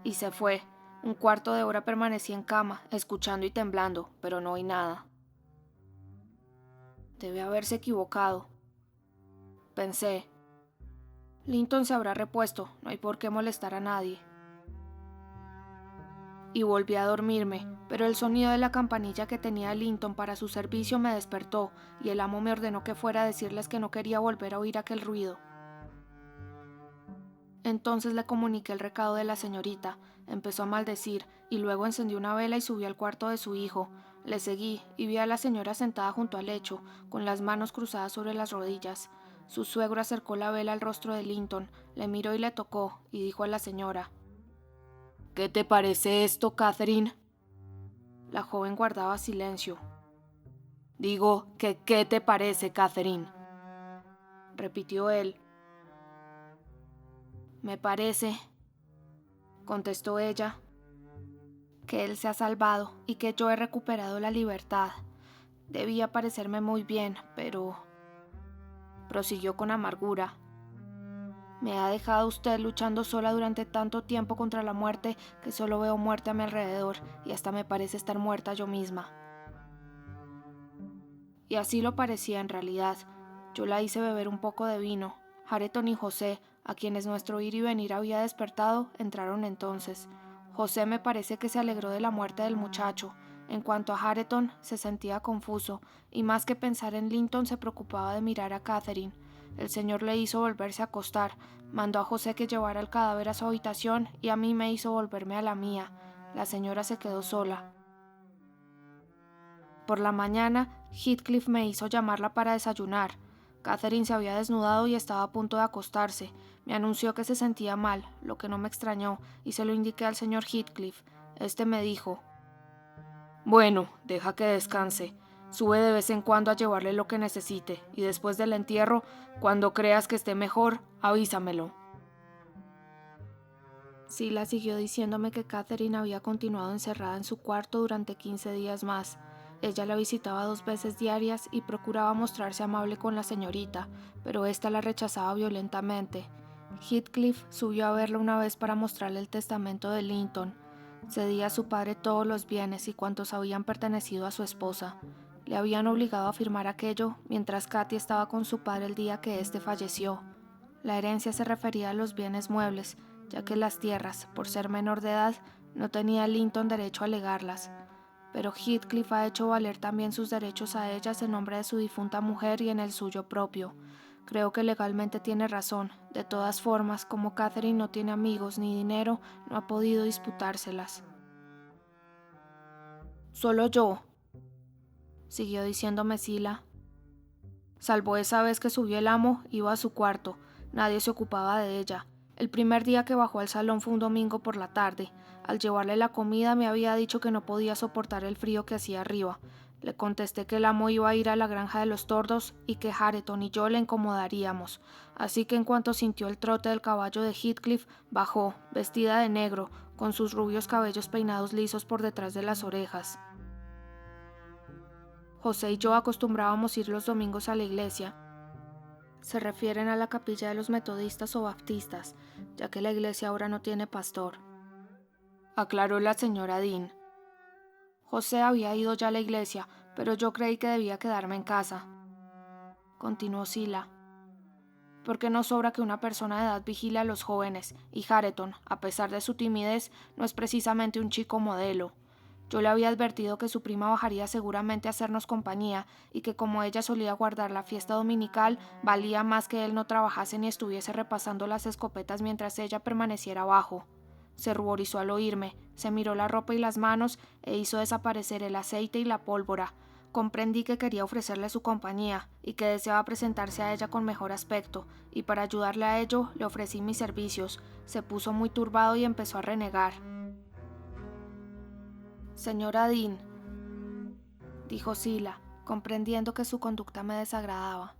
Y se fue. 1/4 de hora permanecí en cama, escuchando y temblando, pero no oí nada. Debe haberse equivocado, pensé. Linton se habrá repuesto, no hay por qué molestar a nadie. Y volví a dormirme, pero el sonido de la campanilla que tenía Linton para su servicio me despertó, y el amo me ordenó que fuera a decirles que no quería volver a oír aquel ruido. Entonces le comuniqué el recado de la señorita. Empezó a maldecir y luego encendió una vela y subió al cuarto de su hijo. Le seguí y vi a la señora sentada junto al lecho, con las manos cruzadas sobre las rodillas. Su suegro acercó la vela al rostro de Linton, le miró y le tocó, y dijo a la señora: «¿Qué te parece esto, Catherine?» La joven guardaba silencio. «Digo, ¿qué te parece, Catherine?», repitió él. «Me parece», contestó ella, «que él se ha salvado y que yo he recuperado la libertad. Debía parecerme muy bien, pero...», prosiguió con amargura, «me ha dejado usted luchando sola durante tanto tiempo contra la muerte que solo veo muerte a mi alrededor y hasta me parece estar muerta yo misma». Y así lo parecía en realidad. Yo la hice beber un poco de vino. Hareton y José, a quienes nuestro ir y venir había despertado, entraron entonces. José me parece que se alegró de la muerte del muchacho. En cuanto a Hareton, se sentía confuso, y más que pensar en Linton se preocupaba de mirar a Catherine. El señor le hizo volverse a acostar, mandó a José que llevara el cadáver a su habitación y a mí me hizo volverme a la mía. La señora se quedó sola. Por la mañana, Heathcliff me hizo llamarla para desayunar. Catherine se había desnudado y estaba a punto de acostarse. Me anunció que se sentía mal, lo que no me extrañó, y se lo indiqué al señor Heathcliff. Este me dijo: «Bueno, deja que descanse. Sube de vez en cuando a llevarle lo que necesite, y después del entierro, cuando creas que esté mejor, avísamelo». Sila siguió diciéndome que Catherine había continuado encerrada en su cuarto durante 15 días más. Ella la visitaba 2 veces diarias y procuraba mostrarse amable con la señorita, pero ésta la rechazaba violentamente. Heathcliff subió a verla una vez para mostrarle el testamento de Linton. Cedía a su padre todos los bienes y cuantos habían pertenecido a su esposa. Le habían obligado a firmar aquello mientras Katy estaba con su padre el día que éste falleció. La herencia se refería a los bienes muebles, ya que las tierras, por ser menor de edad, No tenía Linton derecho a alegarlas, pero Heathcliff ha hecho valer también sus derechos a ellas en nombre de su difunta mujer y en el suyo propio. Creo que legalmente tiene razón. De todas formas, como Catherine no tiene amigos ni dinero, no ha podido disputárselas. «Solo yo», siguió diciéndome Sila. Salvo esa vez que subió el amo, iba a su cuarto. Nadie se ocupaba de ella. El primer día que bajó al salón fue un domingo por la tarde. Al llevarle la comida me había dicho que no podía soportar el frío que hacía arriba. Le contesté que el amo iba a ir a la granja de los tordos y que Hareton y yo le incomodaríamos. Así que en cuanto sintió el trote del caballo de Heathcliff, bajó, vestida de negro, con sus rubios cabellos peinados lisos por detrás de las orejas. José y yo acostumbrábamos ir los domingos a la iglesia. Se refieren a la capilla de los metodistas o baptistas, ya que la iglesia ahora no tiene pastor, aclaró la señora Dean. José había ido ya a la iglesia, pero yo creí que debía quedarme en casa. Continuó Sila. Porque no sobra que una persona de edad vigile a los jóvenes, y Hareton, a pesar de su timidez, no es precisamente un chico modelo. Yo le había advertido que su prima bajaría seguramente a hacernos compañía y que como ella solía guardar la fiesta dominical, valía más que él no trabajase ni estuviese repasando las escopetas mientras ella permaneciera abajo. Se ruborizó al oírme, se miró la ropa y las manos e hizo desaparecer el aceite y la pólvora. Comprendí que quería ofrecerle su compañía y que deseaba presentarse a ella con mejor aspecto, y para ayudarle a ello le ofrecí mis servicios. Se puso muy turbado y empezó a renegar. «Señora Dean», dijo Sila, comprendiendo que su conducta me desagradaba.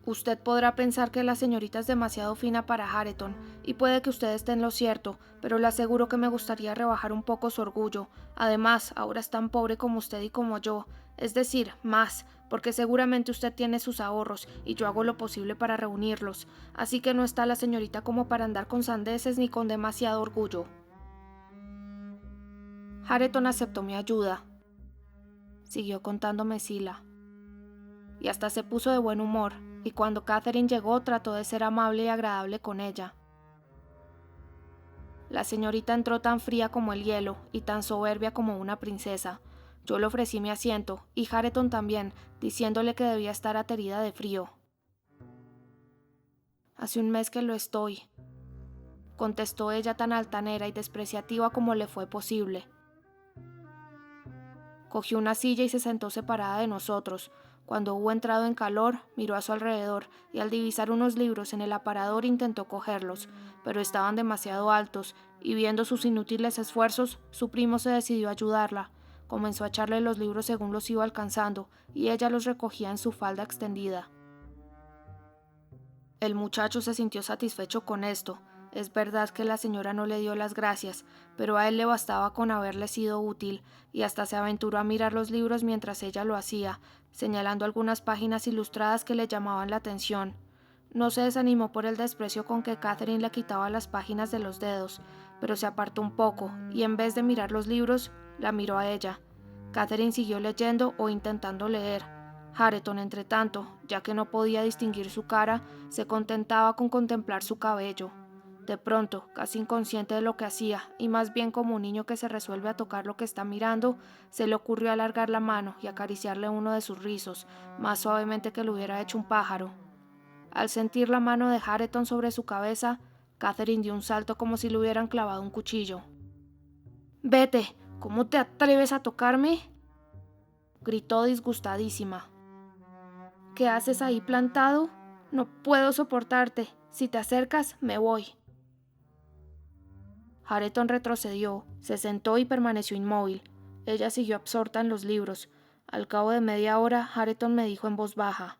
«Usted podrá pensar que la señorita es demasiado fina para Hareton, y puede que usted esté en lo cierto, pero le aseguro que me gustaría rebajar un poco su orgullo. Además, ahora es tan pobre como usted y como yo, es decir, más, porque seguramente usted tiene sus ahorros, y yo hago lo posible para reunirlos, así que no está la señorita como para andar con sandeces ni con demasiado orgullo». Hareton aceptó mi ayuda, siguió contándome Sila, y hasta se puso de buen humor, y cuando Catherine llegó trató de ser amable y agradable con ella. La señorita entró tan fría como el hielo y tan soberbia como una princesa. Yo le ofrecí mi asiento, y Hareton también, diciéndole que debía estar aterida de frío. «Hace un mes que lo estoy», contestó ella tan altanera y despreciativa como le fue posible. Cogió una silla y se sentó separada de nosotros. Cuando hubo entrado en calor, miró a su alrededor y al divisar unos libros en el aparador intentó cogerlos, pero estaban demasiado altos y viendo sus inútiles esfuerzos, su primo se decidió a ayudarla. Comenzó a echarle los libros según los iba alcanzando y ella los recogía en su falda extendida. El muchacho se sintió satisfecho con esto. Es verdad que la señora no le dio las gracias, pero a él le bastaba con haberle sido útil, y hasta se aventuró a mirar los libros mientras ella lo hacía, señalando algunas páginas ilustradas que le llamaban la atención. No se desanimó por el desprecio con que Catherine le quitaba las páginas de los dedos, pero se apartó un poco, y en vez de mirar los libros, la miró a ella. Catherine siguió leyendo o intentando leer. Hareton, entre tanto, ya que no podía distinguir su cara, se contentaba con contemplar su cabello. De pronto, casi inconsciente de lo que hacía, y más bien como un niño que se resuelve a tocar lo que está mirando, se le ocurrió alargar la mano y acariciarle uno de sus rizos, más suavemente que lo hubiera hecho un pájaro. Al sentir la mano de Hareton sobre su cabeza, Catherine dio un salto como si le hubieran clavado un cuchillo. «¡Vete! ¿Cómo te atreves a tocarme?», gritó disgustadísima. «¿Qué haces ahí plantado? No puedo soportarte. Si te acercas, me voy». Hareton retrocedió, se sentó y permaneció inmóvil. Ella siguió absorta en los libros. Al cabo de media hora, Hareton me dijo en voz baja: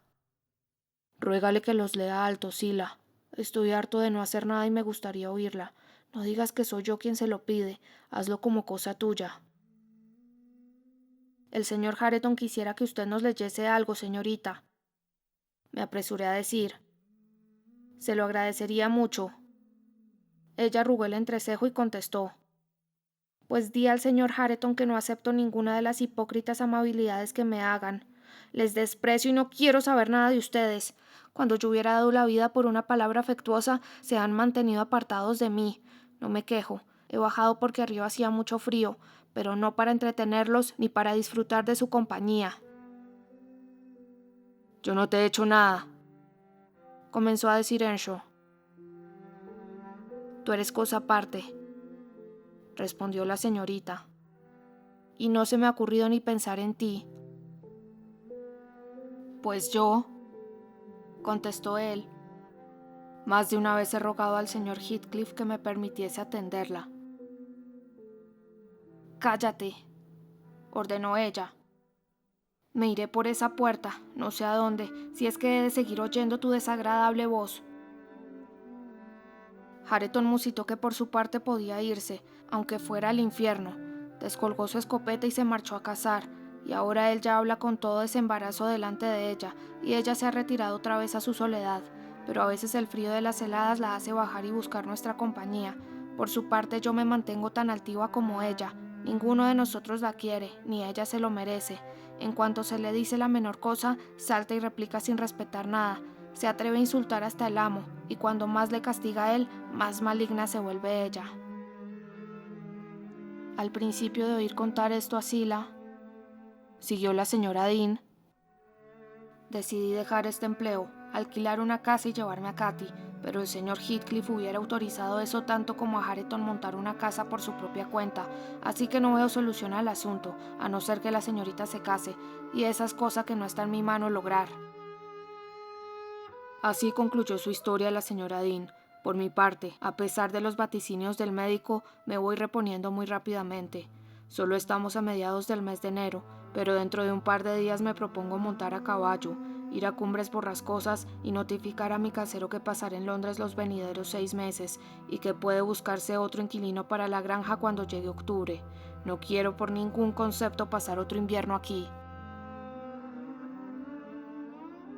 «Ruégale que los lea alto, Sila. Estoy harto de no hacer nada y me gustaría oírla. No digas que soy yo quien se lo pide. Hazlo como cosa tuya». «El señor Hareton quisiera que usted nos leyese algo, señorita», me apresuré a decir. «Se lo agradecería mucho». Ella arrugó el entrecejo y contestó: «Pues di al señor Hareton que no acepto ninguna de las hipócritas amabilidades que me hagan. Les desprecio y no quiero saber nada de ustedes. Cuando yo hubiera dado la vida por una palabra afectuosa, se han mantenido apartados de mí. No me quejo. He bajado porque arriba hacía mucho frío, pero no para entretenerlos ni para disfrutar de su compañía. Yo no te he hecho nada, comenzó a decir Earnshaw. Tú eres cosa aparte, respondió la señorita. Y no se me ha ocurrido ni pensar en ti. Pues yo, contestó él. Más de una vez he rogado al señor Heathcliff que me permitiese atenderla. Cállate, ordenó ella. Me iré por esa puerta, no sé a dónde, si es que he de seguir oyendo tu desagradable voz. Hareton musitó que por su parte podía irse, aunque fuera al infierno. Descolgó su escopeta y se marchó a cazar, y ahora él ya habla con todo desembarazo delante de ella, y ella se ha retirado otra vez a su soledad, pero a veces el frío de las heladas la hace bajar y buscar nuestra compañía. Por su parte yo me mantengo tan altiva como ella. Ninguno de nosotros la quiere, ni ella se lo merece. En cuanto se le dice la menor cosa, salta y replica sin respetar nada. Se atreve a insultar hasta el amo, y cuando más le castiga a él, más maligna se vuelve ella. Al principio de oír contar esto a Zillah, siguió la señora Dean, decidí dejar este empleo, alquilar una casa y llevarme a Cathy, pero el señor Heathcliff hubiera autorizado eso tanto como a Hareton montar una casa por su propia cuenta, así que no veo solución al asunto, a no ser que la señorita se case, y esa es cosa que no está en mi mano lograr. Así concluyó su historia la señora Dean. Por mi parte, a pesar de los vaticinios del médico, me voy reponiendo muy rápidamente. Solo estamos a mediados del mes de enero, pero dentro de un par de días me propongo montar a caballo, ir a Cumbres Borrascosas y notificar a mi casero que pasaré en Londres los venideros 6 meses y que puede buscarse otro inquilino para la granja cuando llegue octubre. No quiero por ningún concepto pasar otro invierno aquí.